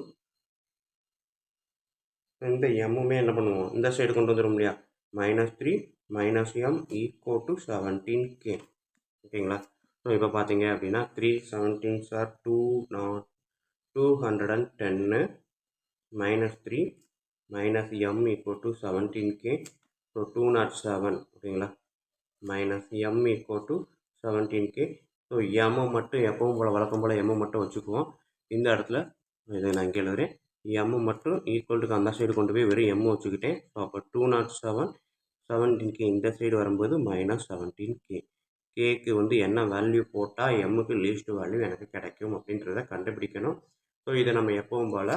இந்த எம்முமே என்ன பண்ணுவோம், இந்த சைடு கொண்டு வந்துடும் இல்லையா, -3 - m ஈக்குவல் டு 17k ஓகேங்களா. ஸோ இப்போ பார்த்தீங்க அப்படின்னா 3 17s are 210 -3 -m equal to 17k. So 207 ஓகேங்களா, -m equal to 17k. So M மட்டும் எப்பவும் போல் வழக்கம் போல் எம் மட்டும் வச்சுக்குவோம். இந்த இடத்துல இதை நான் இங்கே எழுதுறேன், எம் மட்டும் ஈக்குவல்ட்டுக்கு அந்த சைடு கொண்டு போய் வெறும் எம் வச்சுக்கிட்டேன். ஸோ அப்போ 207 17k இந்த சைடு வரும்போது -17k. கேக்கு வந்து என்ன வேல்யூ போட்டால் எம்முக்கு லீஸ்ட் வேல்யூ எனக்கு கிடைக்கும் அப்படின்றத கண்டுபிடிக்கணும். ஸோ இதை நம்ம எப்பவும் போல்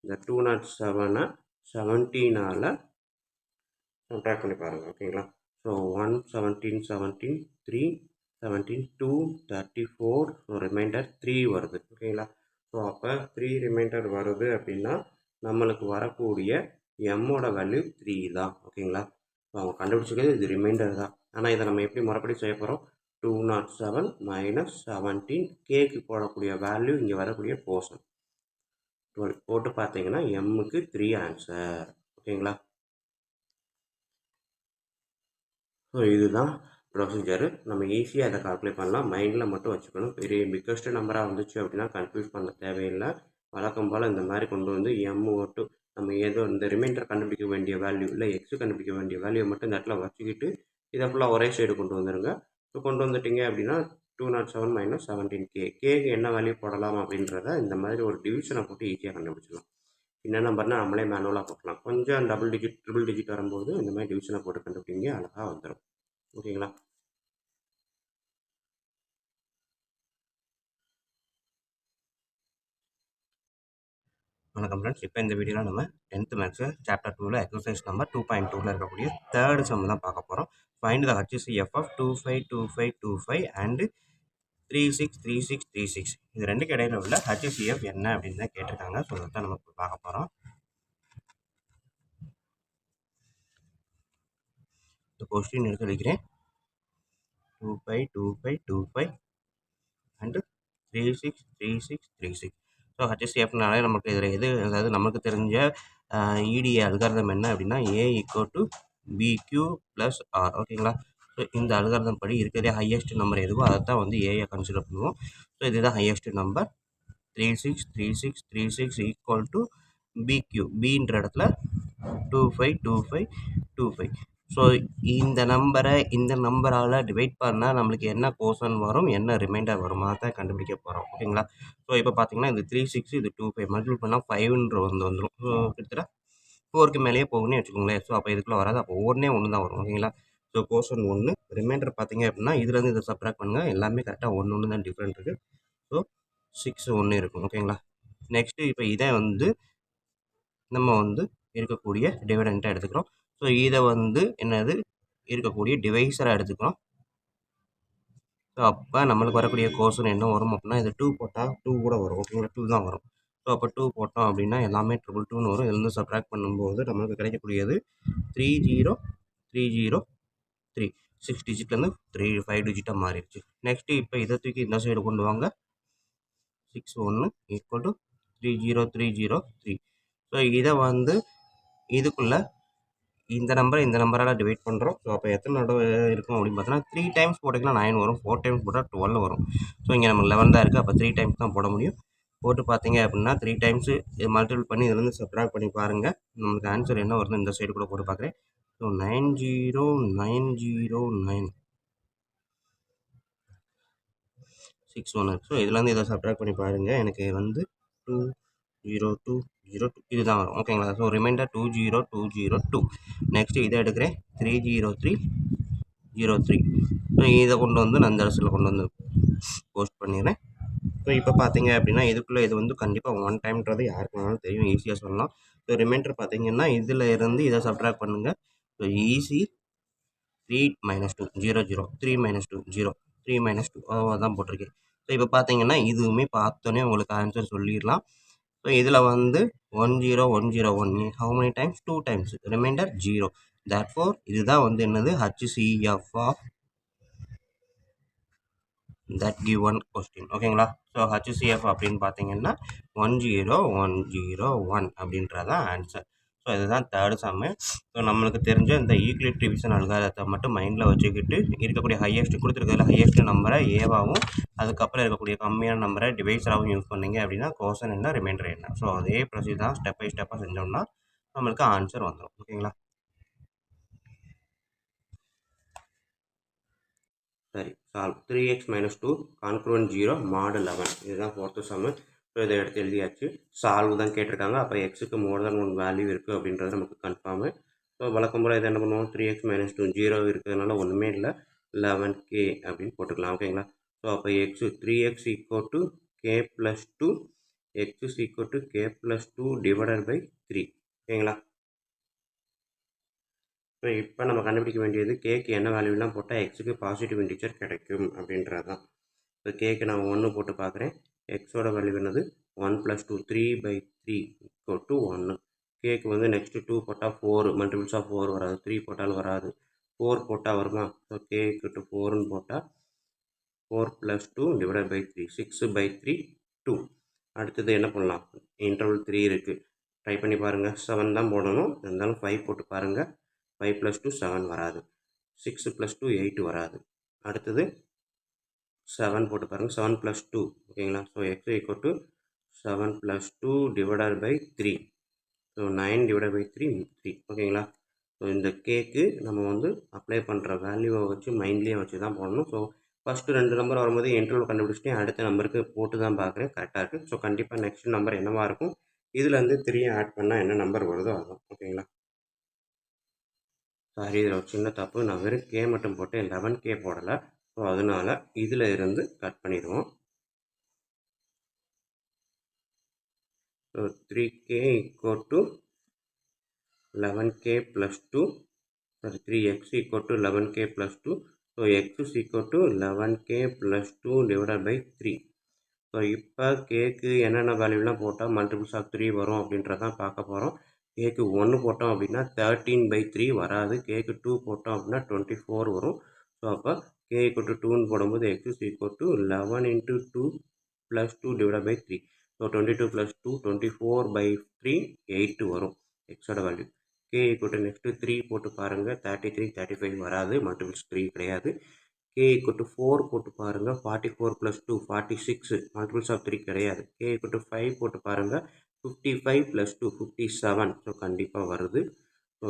இந்த 207 17ஆல் சப்ட்ராக்ட் பண்ணி பாருங்கள் ஓகேங்களா. ஸோ 1 17 17 3 17 2 34. ஸோ ரிமைண்டர் 3 வருது ஓகேங்களா. ஸோ அப்போ 3 ரிமைண்டர் வருது அப்படின்னா நம்மளுக்கு வரக்கூடிய எம்மோட வேல்யூ 3 தான் ஓகேங்களா. ஸோ அவங்க கண்டுபிடிச்சிக்கிறது இது ரிமைண்டர் தான். ஆனால் இதை நம்ம எப்படி மறுபடி செய்ய போகிறோம், 207 -17 கேக்கு போடக்கூடிய வேல்யூ இங்கே வரக்கூடிய போர்ஷன் 12 போட்டு பார்த்தீங்கன்னா எம்முக்கு 3 ஆன்சர் ஓகேங்களா. ஸோ இதுதான் ப்ரொசீஜரு. நம்ம ஈஸியாக அதை கால்குலேட் பண்ணலாம், மைண்டில் மட்டும் வச்சுக்கணும். பெரிய பிக்கஸ்ட் நம்பராக வந்துச்சு அப்படின்னா கன்ஃபியூஸ் பண்ண தேவையில்லை. வழக்கம் போல் இந்த மாதிரி கொண்டு வந்து எம் மட்டும் நம்ம ஏதோ இந்த ரிமைண்டர் கண்டுபிடிக்க வேண்டிய வேல்யூ இல்லை எக்ஸ் கண்டுபிடிக்க வேண்டிய வேல்யூ மட்டும் இந்த இடத்துல வச்சுக்கிட்டு இதை ஃபுல்லாக ஒரே சைடு கொண்டு வந்துடுங்க. ஸோ கொண்டு வந்துட்டீங்க அப்படின்னா 207 -17k கேக்கு என்ன வேல்யூ போடலாம் அப்படின்றத இந்த மாதிரி ஒரு டிவிஷனை போட்டு ஈஸியாக கண்டுபிடிச்சிடலாம். என்ன நம்பர்னால் நம்மளே மேனுவலாக போட்டலாம். கொஞ்சம் டபுள் டிஜிட் ட்ரிபிள் டிஜிட் வரும்போது இந்த மாதிரி டிவிஷனை போட்டு கண்டுபிடிங்க, அழகாக வந்துடும் ஓகேங்களா. வணக்கம் ஃப்ரெண்ட்ஸ், இப்போ இந்த வீடியோவில் நம்ம 10th மேக்ஸு சாப்டர் 2ல் எக்ஸசைஸ் நம்பர் 2.2ல் இருக்கக்கூடிய தேர்ட் சம் தான் பார்க்க போகிறோம். Find the HCF of 252525 and 363636. இது ரெண்டுக்கு இடையில உள்ள HCF என்ன அப்படின்னு தான் கேட்டிருக்காங்க. ஸோ அதை தான் நம்ம பார்க்க போகிறோம். இந்த கொஸ்டின் எடுத்து வைக்கிறேன். 252525 அண்டு 363636. ஸோ HCFனாலே நமக்கு இதில் எது, அதாவது நமக்கு தெரிஞ்ச EDA அல்காரிதம் என்ன அப்படின்னா A equal to BQ plus R ஓகேங்களா. ஸோ இந்த அல்காரிதம் படி இருக்கிறதே ஹையஸ்ட் நம்பர் எதுவோ அதை தான் வந்து ஏயை கன்சிடர் பண்ணுவோம். ஸோ இதுதான் highest number 363636 equal to BQ. Bன்ற இடத்துல 252525. ஸோ இந்த நம்பரை இந்த நம்பரால் டிவைட் பண்ணால் நம்மளுக்கு என்ன கோஷன் வரும், என்ன ரிமைண்டர் வரும், அதை தான் கண்டுபிடிக்க போகிறோம் ஓகேங்களா. ஸோ இப்போ பார்த்தீங்கன்னா இது 36 இது 25 மல்டிபிள் பண்ணால் 5ன்ற வந்துடும். ஸோ கிட்டத்தட்ட 4க்கு மேலேயே போகும்னே வச்சுக்கோங்களேன். ஸோ அப்போ இதுக்குள்ளே வராது, அப்போ ஒன்றே ஒன்று தான் வரும் ஓகேங்களா. ஸோ கோஷன் 1, ரிமைண்டர் பார்த்தீங்க அப்படின்னா இதுலேருந்து இதை சப்ட்ராக்ட் பண்ணுங்கள், எல்லாமே கரெக்டாக 1 தான் டிஃப்ரெண்ட் இருக்குது. ஸோ 6 1 இருக்கும் ஓகேங்களா. நெக்ஸ்ட்டு இப்போ இதை வந்து நம்ம வந்து இருக்கக்கூடிய டிவைடண்ட்டாக எடுத்துக்கிறோம். ஸோ இதை வந்து என்னது இருக்கக்கூடிய டிவைஸராக எடுத்துக்கிறோம். ஸோ அப்போ நம்மளுக்கு வரக்கூடிய கோஷன் என்ன வரும் அப்படின்னா இது 2 போட்டால் 2 கூட வரும் ஓகேங்களா, 2 தான் வரும். ஸோ அப்போ 2 போட்டோம் அப்படின்னா எல்லாமே 222 வரும். இதுலேருந்து சப்ட்ராக்ட் பண்ணும்போது நம்மளுக்கு கிடைக்கக்கூடியது 30303. 6 டிஜிட்லேருந்து 5 டிஜிட்டாக மாறிடுச்சு. நெக்ஸ்ட்டு இப்போ இதை தூக்கி இந்த சைடு கொண்டு வாங்க. 61 ஈக்குவல் டு 30303. ஸோ இதை வந்து இதுக்குள்ளே இந்த நம்பரை இந்த நம்பரால் டிவைட் பண்ணுறோம். ஸோ அப்போ எத்தனை தடவை இருக்கும் அப்படின்னு பார்த்தோன்னா 3 டைம்ஸ் போட்டிங்கன்னா 9 வரும், 4 டைம்ஸ் போட்டால் 12 வரும். ஸோ இங்கே நம்ம 11 தான் இருக்குது, அப்போ 3 டைம்ஸ் தான் போட முடியும். போட்டு பார்த்தீங்க அப்படின்னா 3 டைம்ஸு இது மல்டிபிள் பண்ணி இதுலேருந்து சப்ட்ராக்ட் பண்ணி பாருங்கள், நம்மளுக்கு ஆன்சர் என்ன வருது இந்த சைடு கூட போட்டு பார்க்குறேன். ஸோ 90909. 6 1 இருக்குது. ஸோ இதுலேருந்து இதை சப்ட்ராக்ட் பண்ணி பாருங்கள். எனக்கு வந்து 2 0 2 0 2 இதுதான் வரும். ஓகேங்களா? So remainder 2 0 2 0 2. நெக்ஸ்ட்டு இதை எடுக்கிறேன் 3 0 3 0 3. ஸோ இதை கொண்டு வந்து நான் இந்த இடத்துல கொண்டு வந்து போஸ்ட் பண்ணிடுறேன். ஸோ இப்போ பார்த்தீங்க அப்படின்னா இதுக்குள்ளே இது வந்து கண்டிப்பாக 1 டைம்ன்றது யாருக்கு வேணாலும் தெரியும், ஈஸியாக சொல்லலாம். ஸோ ரிமைண்டர் பார்த்தீங்கன்னா இதில் இருந்து இதை சப்ட்ராக்ட் பண்ணுங்கள். ஸோ ஈஸி 3 - 2 0 0 3 - 2 0 3 - 2 அதான் போட்டிருக்கேன். ஸோ இப்போ பார்த்தீங்கன்னா இதுவுமே பார்த்தோன்னே உங்களுக்கு ஆன்சர் சொல்லிடலாம். ஸோ இதில் வந்து 1 0 1 0 1 how many times 2 times remainder 0. therefore இதுதான் வந்து என்னது HCF of that given question. ஓகேங்களா? ஸோ HCF அப்படின்னு பார்த்தீங்கன்னா 1 0 1 0 1 அப்படின்றதான் ஆன்சர். ஸோ இதுதான் தேர்டு சம்மு. ஸோ நம்மளுக்கு தெரிஞ்ச இந்த யூக்ளிட் டிவிஷன் அல்காரிதத்தை மட்டும் மைண்டில் வச்சுக்கிட்டு இருக்கக்கூடிய ஹையஸ்ட் கொடுத்துருக்கிறதுல ஹையஸ்ட் நம்பரை ஏவாகவும் அதுக்கப்புறம் இருக்கக்கூடிய கம்மியான நம்பரை டிவைஸராகவும் யூஸ் பண்ணிங்க அப்படின்னா கோஷன் என்ன ரிமைண்டர் என்ன. ஸோ அதே ப்ரொசீஜர் தான் ஸ்டெப் பை ஸ்டெப்பாக செஞ்சோம்னா நம்மளுக்கு ஆன்சர் வந்துடும். ஓகேங்களா? சரி, சால்வ் 3x - 2 கான்க்ரூவன்ட் 0 mod 11. இதுதான் ஃபோர்த்து சம்மு. ஸோ இதை எடுத்து எழுதியாச்சு. சால்வ் தான் கேட்டிருக்காங்க. அப்போ எக்ஸுக்கு மோர் தென் 1 வேல்யூ இருக்குது அப்படின்றது நமக்கு கன்ஃபார்மு. ஸோ வழக்கம் போல் இதை என்ன பண்ணுவோம், 3x - 2 0 இருக்கிறதுனால ஒன்றுமே இல்லை, 11k அப்படின்னு போட்டுக்கலாம். ஓகேங்களா? ஸோ அப்போ x 3x = k + 2 x = k + 2 divided by 3. ஓகேங்களா? ஸோ இப்போ நம்ம கண்டுபிடிக்க வேண்டியது கேக்கு என்ன வேல்யூலாம் போட்டால் எக்ஸுக்கு பாசிட்டிவ் இன்டிஜர் கிடைக்கும் அப்படின்றது தான். இப்போ கேக்கு நான் 1 போட்டு பார்க்குறேன். எக்ஸோட வேல்யூ என்னது 1 + 2 3/3 = 1. கேக்கு வந்து நெக்ஸ்ட்டு 2 போட்டால் 4 மல்டிபிள்ஸ் ஆஃப் 4 வராது, 3 போட்டாலும் வராது, 4 போட்டால் வருமா? ஸோ கேக்கு 4ன்னு போட்டால் 4 + 2 டிவைடட் பை 3 6/3 2. அடுத்தது என்ன பண்ணலாம், இன்டர்வல் 3 இருக்குது, ட்ரை பண்ணி பாருங்கள். 7 தான் போடணும், இருந்தாலும் 5 போட்டு பாருங்கள். 5 + 2 7 வராது, 6 + 2 8 வராது. அடுத்தது 7 போட்டு பாருங்கள், 7 + 2. ஓகேங்களா? So x = 7 + 2 divided by 3. So 9 divided by 3 3. ஓகேங்களா? ஸோ இந்த கேக்கு நம்ம வந்து அப்ளை பண்ணுற வேல்யூவை வச்சு மைண்ட்லேயே வச்சு தான் போடணும். ஸோ ஃபஸ்ட்டு 2 நம்பர் வரும்போது இன்டர்வல் கண்டுபிடிச்சிட்டு அடுத்த நம்பருக்கு போட்டு தான் பார்க்குறேன், கரெக்டாக இருக்குது. ஸோ கண்டிப்பாக நெக்ஸ்ட் நம்பர் என்னவாக இருக்கும், இதுலேருந்து 3 ஆட் பண்ணால் என்ன நம்பர் வருதோ அதுதான். ஓகேங்களா? சாரி, இதில் ஒரு சின்ன தப்பு, நான் வெறும் கே மட்டும் போட்டு 11k போடலை. ஸோ அதனால் இதில் இருந்து கட் பண்ணிடுவோம். So 3k = 11k + 2. Sorry, 3x = 11k + 2. So x = 11k + 2 divided by 3. So இப்போ கேக்கு என்னென்ன வேல்யூலாம் போட்டால் மல்டிபிள்ஸ் ஆஃப் 3 வரும் அப்படின்றதான் பார்க்க போகிறோம். கேக்கு 1 போட்டோம் அப்படின்னா 13/3 வராது, கேக்கு 2 போட்டோம் அப்படின்னா 24 வரும். ஸோ அப்போ k = 2ன்னு போடும்போது x = 11 × 2 + 2 டிவைடட் பை 3. ஸோ 22 + 2 24/3 8 வரும் எக்ஸோட வேல்யூ. k = நெக்ஸ்ட்டு 3 போட்டு பாருங்கள், 33 35 வராது, மல்டிபிள்ஸ் 3 கிடையாது. k = 4 போட்டு பாருங்கள், 44 + 2 46, மல்டிபிள்ஸ் ஆஃப் 3 கிடையாது. k = 5 போட்டு பாருங்கள், 55 + 2 57. ஸோ கண்டிப்பாக வருது. ஸோ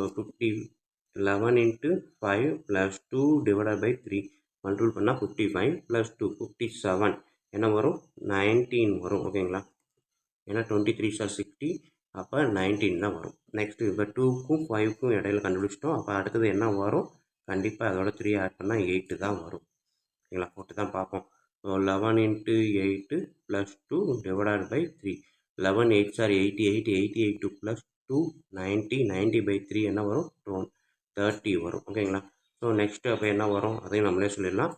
11 × 5 + 2 டிவைடட் பை 3 மல்டிபிள் பண்ணால் 55 + 2 57 என்ன வரும், 19 வரும். ஓகேங்களா? ஏன்னா 23 * 60, அப்போ 19 தான் வரும். நெக்ஸ்ட்டு இப்போ 2க்கும் 5க்கும் இடையில கண்டுபிடிச்சிட்டோம். அப்போ அடுத்தது என்ன வரும், கண்டிப்பாக அதோட 3 ஆட் பண்ணால் 8 தான் வரும். ஓகேங்களா? போட்டு தான் பார்ப்போம். So 11 × 8 + 2 divided by 3. 11 8 are 88, 88 2 + 2 90, 90/3 என்ன வரும், 30 வரும். ஓகேங்களா? ஸோ நெக்ஸ்ட்டு அப்போ என்ன வரும் அதையும் நம்மளே சொல்லிடலாம்.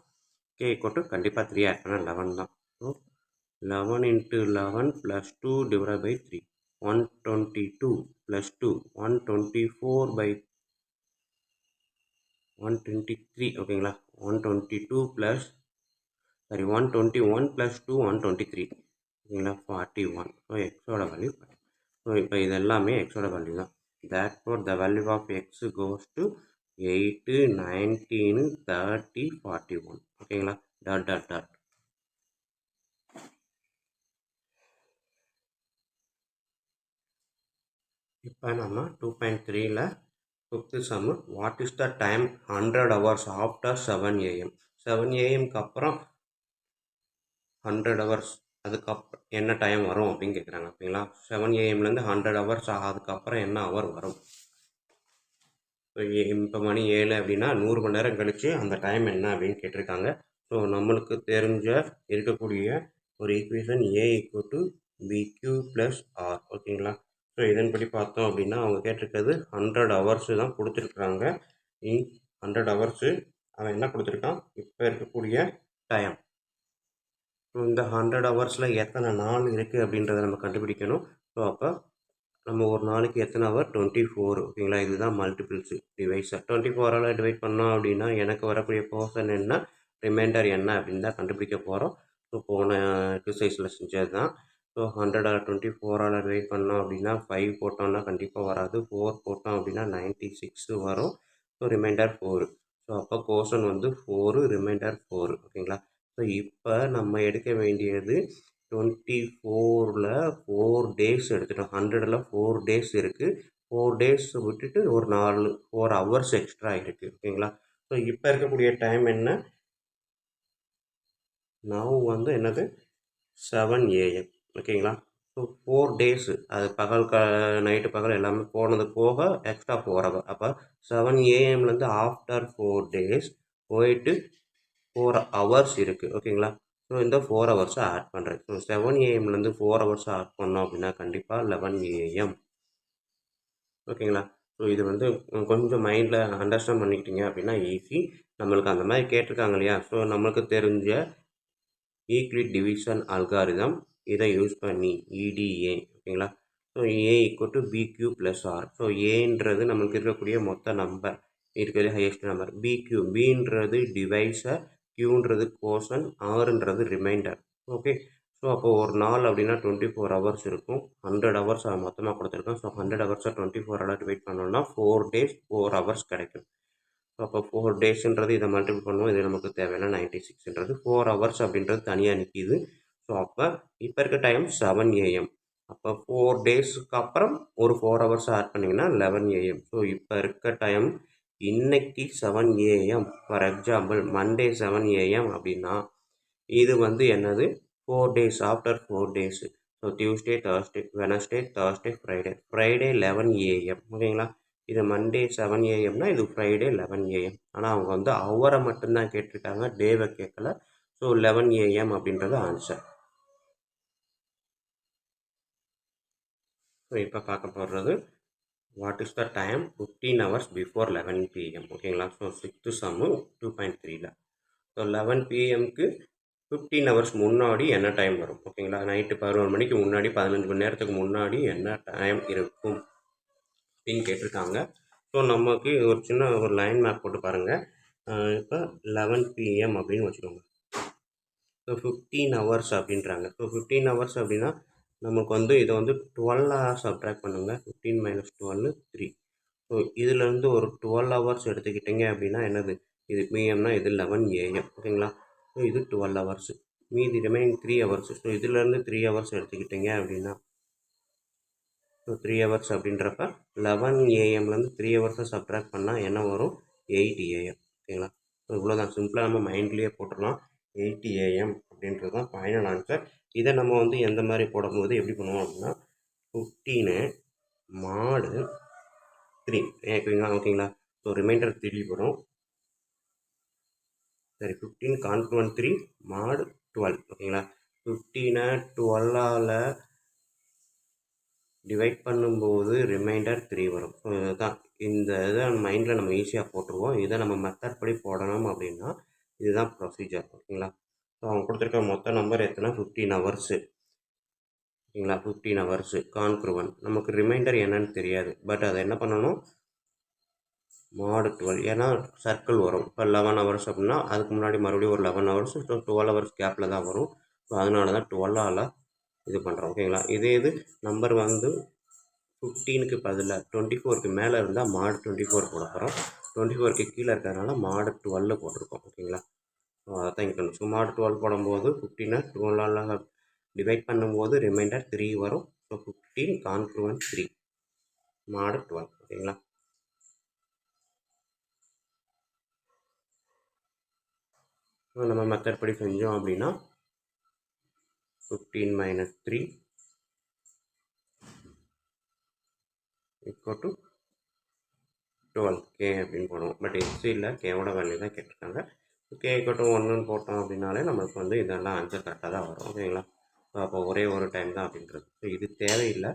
k = கண்டிப்பாக 3 ஆட் பண்ணால் 11 தான். So 11 × 11 + 2 divided by 3. 122 + 2 123. ஓகேங்களா? 121 + 2 123. ஓகேங்களா? 41. ஸோ எக்ஸோட வேல்யூ. ஸோ இப்போ இது எல்லாமே எக்ஸோட வேல்யூ தான். therefore the value of x goes to 8 19 30 41. ஓகேங்களா? Dot dot dot. இப்போ நம்ம 2.3ல் 5th sum, what is the time 100 hours after 7 AM. 7 AM அப்புறம் 100 ஹவர்ஸ் அதுக்கப்புறம் என்ன டைம் வரும் அப்படின்னு கேட்குறாங்க. ஓகேங்களா? 7 ஏஎம்லேருந்து 100 ஹவர்ஸ் அதுக்கப்புறம் என்ன ஹவர் வரும்? இப்போ மணி 7 அப்படின்னா 100 மணி நேரம் கழிச்சு அந்த டைம் என்ன அப்படின்னு கேட்டிருக்காங்க. ஸோ நம்மளுக்கு தெரிஞ்ச இருக்கக்கூடிய ஒரு equation a equal to b q plus r. ஓகேங்களா? ஸோ இதன்படி பார்த்தோம் அப்படின்னா அவங்க கேட்டிருக்கிறது 100 ஹவர்ஸு தான் கொடுத்துருக்குறாங்க. 100 ஹவர்ஸு அவன் என்ன கொடுத்துருக்கான்? இப்போ இருக்கக்கூடிய டைம். ஸோ இந்த 100 ஹவர்ஸில் எத்தனை நாள் இருக்குது அப்படின்றத நம்ம கண்டுபிடிக்கணும். ஸோ அப்போ நம்ம ஒரு நாளைக்கு எத்தனை ஹவர்? 24. ஓகேங்களா? இதுதான் மல்டிபிள்ஸு டிவைஸை 24ஆல் டிவைட் பண்ணோம் அப்படின்னா எனக்கு வரக்கூடிய போர்ஷன் என்ன, ரிமைண்டர் என்ன அப்படின்னு தான் கண்டுபிடிக்க போகிறோம். ஸோ போன எக்ஸசைஸில் செஞ்சது தான். ஸோ 100 24ஆல் டிவைட் பண்ணோம் அப்படின்னா 5 போட்டோம்னா கண்டிப்பாக வராது. 4 போட்டோம் அப்படின்னா 96 வரும். So remainder 4. ஸோ அப்போ போர்ஷன் வந்து 4, ரிமைண்டர் 4. ஓகேங்களா? ஸோ இப்போ நம்ம எடுக்க வேண்டியது 24ல் 4 டேஸ் எடுத்துட்டோம். 100ல் 4 டேஸ் இருக்குது. 4 டேஸ் விட்டுட்டு ஒரு 4 ஹவர்ஸ் எக்ஸ்ட்ரா இருக்குது. ஓகேங்களா? ஸோ இப்போ இருக்கக்கூடிய டைம் என்ன? நவ் வந்து என்னது? 7 AM. ஓகேங்களா? ஸோ 4 டேஸு அது பகல் நைட்டு பகல் எல்லாமே போனது போக எக்ஸ்ட்ரா 4 ஹவர். அப்போ 7 ஏஎம்லேருந்து ஆஃப்டர் 4 டேஸ் போயிட்டு 4 ஹவர்ஸ் இருக்குது. ஓகேங்களா? ஸோ இந்த 4 ஹவர்ஸை ஆட் பண்ணுறேன். ஸோ 7 ஏஎம்லேருந்து 4 ஹவர்ஸை ஆட் பண்ணோம் அப்படின்னா கண்டிப்பாக 11 AM. ஓகேங்களா? ஸோ இது வந்து கொஞ்சம் மைண்டில் அண்டர்ஸ்டாண்ட் பண்ணிக்கிட்டீங்க அப்படின்னா ஈஸி. நம்மளுக்கு அந்த மாதிரி கேட்டிருக்காங்க இல்லையா? ஸோ நம்மளுக்கு தெரிஞ்ச ஈக்விட் டிவிஷன் அல்காரிதம் இதை யூஸ் பண்ணி EDA. ஓகேங்களா? So a equal to b q plus r. So ஏன்றது நம்மளுக்கு இருக்கக்கூடிய மொத்த நம்பர், இருக்கிறது ஹையஸ்ட் நம்பர். பின்றது டிவைஸை, கியூன்றது கோஷன், ஆறுன்றது ரிமைண்டர். ஓகே. ஸோ அப்போ ஒரு நாள் அப்படின்னா 24 ஹவர்ஸ் இருக்கும். 100 ஹவர்ஸ் மொத்தமாக கொடுத்துருக்கோம். ஸோ 100 ஹவர்ஸை 24ஆல் டிவைட் பண்ணோம்னா 4 டேஸ் 4 ஹவர்ஸ் கிடைக்கும். ஸோ அப்போ 4 டேஸுன்றது இதை மல்டிபிள் பண்ணுவோம். இது நமக்கு தேவையான 96ன்றது 4 ஹவர்ஸ் அப்படின்றது தனியாக நிற்கிது. ஸோ அப்போ இப்போ இருக்க டைம் 7 AM. அப்போ 4 டேஸுக்கு அப்புறம் ஒரு 4 ஹவர்ஸ் ஆட் பண்ணிங்கன்னா 11 AM. ஸோ இப்போ இருக்க டைம் இன்னைக்கு 7 AM. For example Monday 7 AM அப்படின்னா இது வந்து என்னது? 4 days after 4 days. So Tuesday, Thursday, Wednesday, Thursday, Friday 11 AM. ஓகேங்களா? இது மண்டே 7 AMனா இது ஃப்ரைடே 11 AM. ஆனால் அவங்க வந்து ஹவரை மட்டும்தான் கேட்டிருக்காங்க, டேவை கேட்கல. ஸோ 11 AM அப்படின்றது ஆன்சர். ஸோ இப்போ பார்க்க போகிறது what is the time 15 hours before 11 PM. ஓகேங்களா? ஸோ 6th சம்மு 2.3ல். ஸோ 11 PMக்கு 15 ஹவர்ஸ் முன்னாடி என்ன டைம் வரும்? ஓகேங்களா? நைட்டு 11 மணிக்கு முன்னாடி 15 மணி நேரத்துக்கு முன்னாடி என்ன டைம் இருக்கும் அப்படின்னு கேட்டிருக்காங்க. ஸோ நமக்கு ஒரு சின்ன ஒரு லைன் மேப் போட்டு பாருங்கள். இப்போ 11 PM அப்படின்னு வச்சுக்கோங்க. ஸோ 15 ஹவர்ஸ் அப்படின்றாங்க. ஸோ 15 ஹவர்ஸ் அப்படின்னா நமக்கு வந்து இதை வந்து 12 ஹவர்ஸ் சப்ட்ராக்ட் பண்ணுங்க. 15 - 12 3. ஸோ இதுலேருந்து ஒரு 12 ஹவர்ஸ் எடுத்துக்கிட்டிங்க அப்படின்னா என்னது? இது பிஎம்னா இது 11 AM. ஓகேங்களா? ஸோ இது 12 ஹவர்ஸு. மீதி ரிமைனிங் 3 ஹவர்ஸு. ஸோ இதுலேருந்து 3 ஹவர்ஸ் எடுத்துக்கிட்டிங்க அப்படின்னா ஸோ 3 ஹவர்ஸ் அப்படின்றப்ப 11 AMலேருந்து 3 ஹவர்ஸை சப்ட்ராக்ட் பண்ணால் என்ன வரும்? 8 AM. ஓகேங்களா? ஸோ இவ்வளோதான். சிம்பிளாக நம்ம மைண்ட்லேயே போட்டுடலாம். 8 AM அப்படின்றது தான் ஃபைனல் ஆன்சர். இதை நம்ம வந்து எந்த மாதிரி போடும்போது எப்படி பண்ணுவோம் அப்படின்னா 15 mod 3. ஓகேங்களா? ஸோ ரிமைண்டர் 3 வரும். சரி, 15 கான்க்ளுவன்ட் 3 mod 12. ஓகேங்களா? 15 12ஆல் டிவைட் பண்ணும்போது ரிமைண்டர் 3 வரும். ஸோ இதுதான் இந்த இதை மைண்டில் நம்ம ஈஸியாக போட்டுருவோம். இதை நம்ம மெத்தட் படி போடணும் அப்படின்னா இதுதான் ப்ரொசீஜர். ஓகேங்களா? ஸோ அவங்க கொடுத்துருக்க மொத்த நம்பர் எத்தனை? 15 ஹவர்ஸு. ஓகேங்களா? 15 ஹவர்ஸு கான்க்ளுவன்ட். நமக்கு ரிமைண்டர் என்னன்னு தெரியாது. பட் அதை என்ன பண்ணணும்? mod 12. ஏன்னா சர்க்கிள் வரும். இப்போ 11 ஹவர்ஸ் அப்படின்னா அதுக்கு முன்னாடி மறுபடியும் ஒரு 11 ஹவர்ஸ். ஸோ 12 ஹவர்ஸ் கேப்பில் தான் வரும். ஸோ அதனால தான் 12ஆல் இது பண்ணுறோம். ஓகேங்களா? இது நம்பர் வந்து 15க்கு பதிலாக 24க்கு மேலே இருந்தால் mod 24 போட போகிறோம். 24க்கு கீழே இருக்கிறதுனால mod 12 போட்டிருக்கோம். ஓகேங்களா? ஸோ அதை தான் இங்கே ஸோ mod 12 போடும்போது 15 12ஆல் டிவைட் பண்ணும்போது ரிமைண்டர் 3 வரும். So 15 கான்க்ளுவன்ட் 3 mod 12. ஓகேங்களா? நம்ம மெத்தட் படி செஞ்சோம் அப்படின்னா 15 minus 3 equal to 12 k அப்படின்னு போடுவோம். பட் எக்ஸியில் கேவோட வேல்யூ தான் கேட்டிருக்காங்க. கே equal to 1ன்னு போட்டோம் அப்படின்னாலே நம்மளுக்கு வந்து இதெல்லாம் ஆன்சர் கரெக்டாக தான் வரும். ஓகேங்களா? ஸோ அப்போ ஒரே ஒரு டைம் தான் அப்படின்றது. ஸோ இது தேவையில்லை.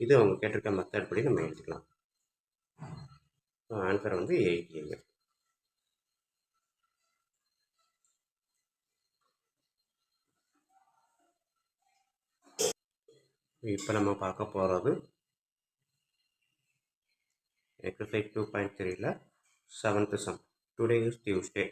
இது அவங்க கேட்டிருக்க மெத்தட் படி நம்ம எழுதிக்கலாம். ஸோ ஆன்சர் வந்து 8 am. இப்போ நம்ம பார்க்க போகிறது exercise 2.3ல 7th sum. Today is Tuesday.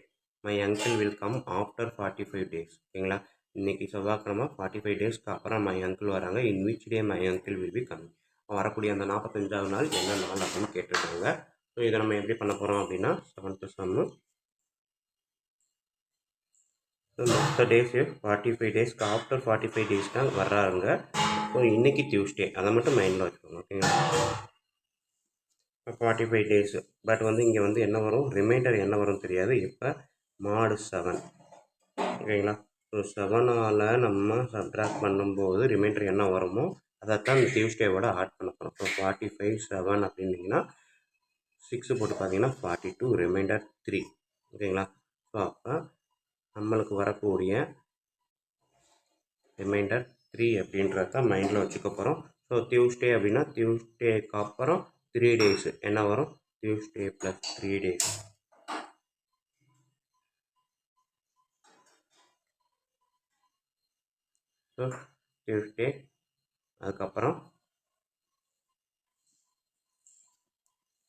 My uncle will come after 45 days. ஓகேங்களா? இன்னைக்கு செவ்வாய்க்கிழமை 45 டேஸ்க்கு அப்புறம் மை அங்கிள் வராங்க. In which day my uncle will be coming. வரக்கூடிய அந்த 45வது நாள் என்ன நாள் அப்படின்னு கேட்டிருக்காங்க. ஸோ இதை நம்ம எப்படி பண்ண போகிறோம் அப்படின்னா 7th sum. மொத்த டேஸ் 45 டேஸ்க்கு ஆஃப்டர் 45 டேஸ் தான் வர்றாங்க. ஸோ இன்றைக்கி டியூஸ்டே, அதை மட்டும் மைண்டில் வச்சுக்கோங்க. ஓகேங்களா? 45 டேஸு. பட் வந்து இங்கே வந்து என்ன வரும், ரிமைண்டர் என்ன வரும் தெரியாது. இப்போ mod 7. ஓகேங்களா? ஸோ 7ஆல் நம்ம சப்ட்ராக்ட் பண்ணும்போது ரிமைண்டர் என்ன வருமோ அதைத்தான் இந்த டியூஸ்டேவோட ஆட் பண்ண போகிறோம். ஸோ 45 7 அப்படின்னீங்கன்னா 6 போட்டு பார்த்தீங்கன்னா 42, ரிமைண்டர் 3. ஓகேங்களா? ஸோ அப்போ நம்மளுக்கு வரக்கூடிய ரிமைண்டர் 3 அப்படின்றத மைண்டில் வச்சுக்க போகிறோம். ஸோ டியூஸ்டே அப்படின்னா டியூஸ்டேக்கு அப்புறம் 3 டேஸ் என்ன வரும், Tuesday plus 3 days. So Tuesday, அதுக்கப்புறம்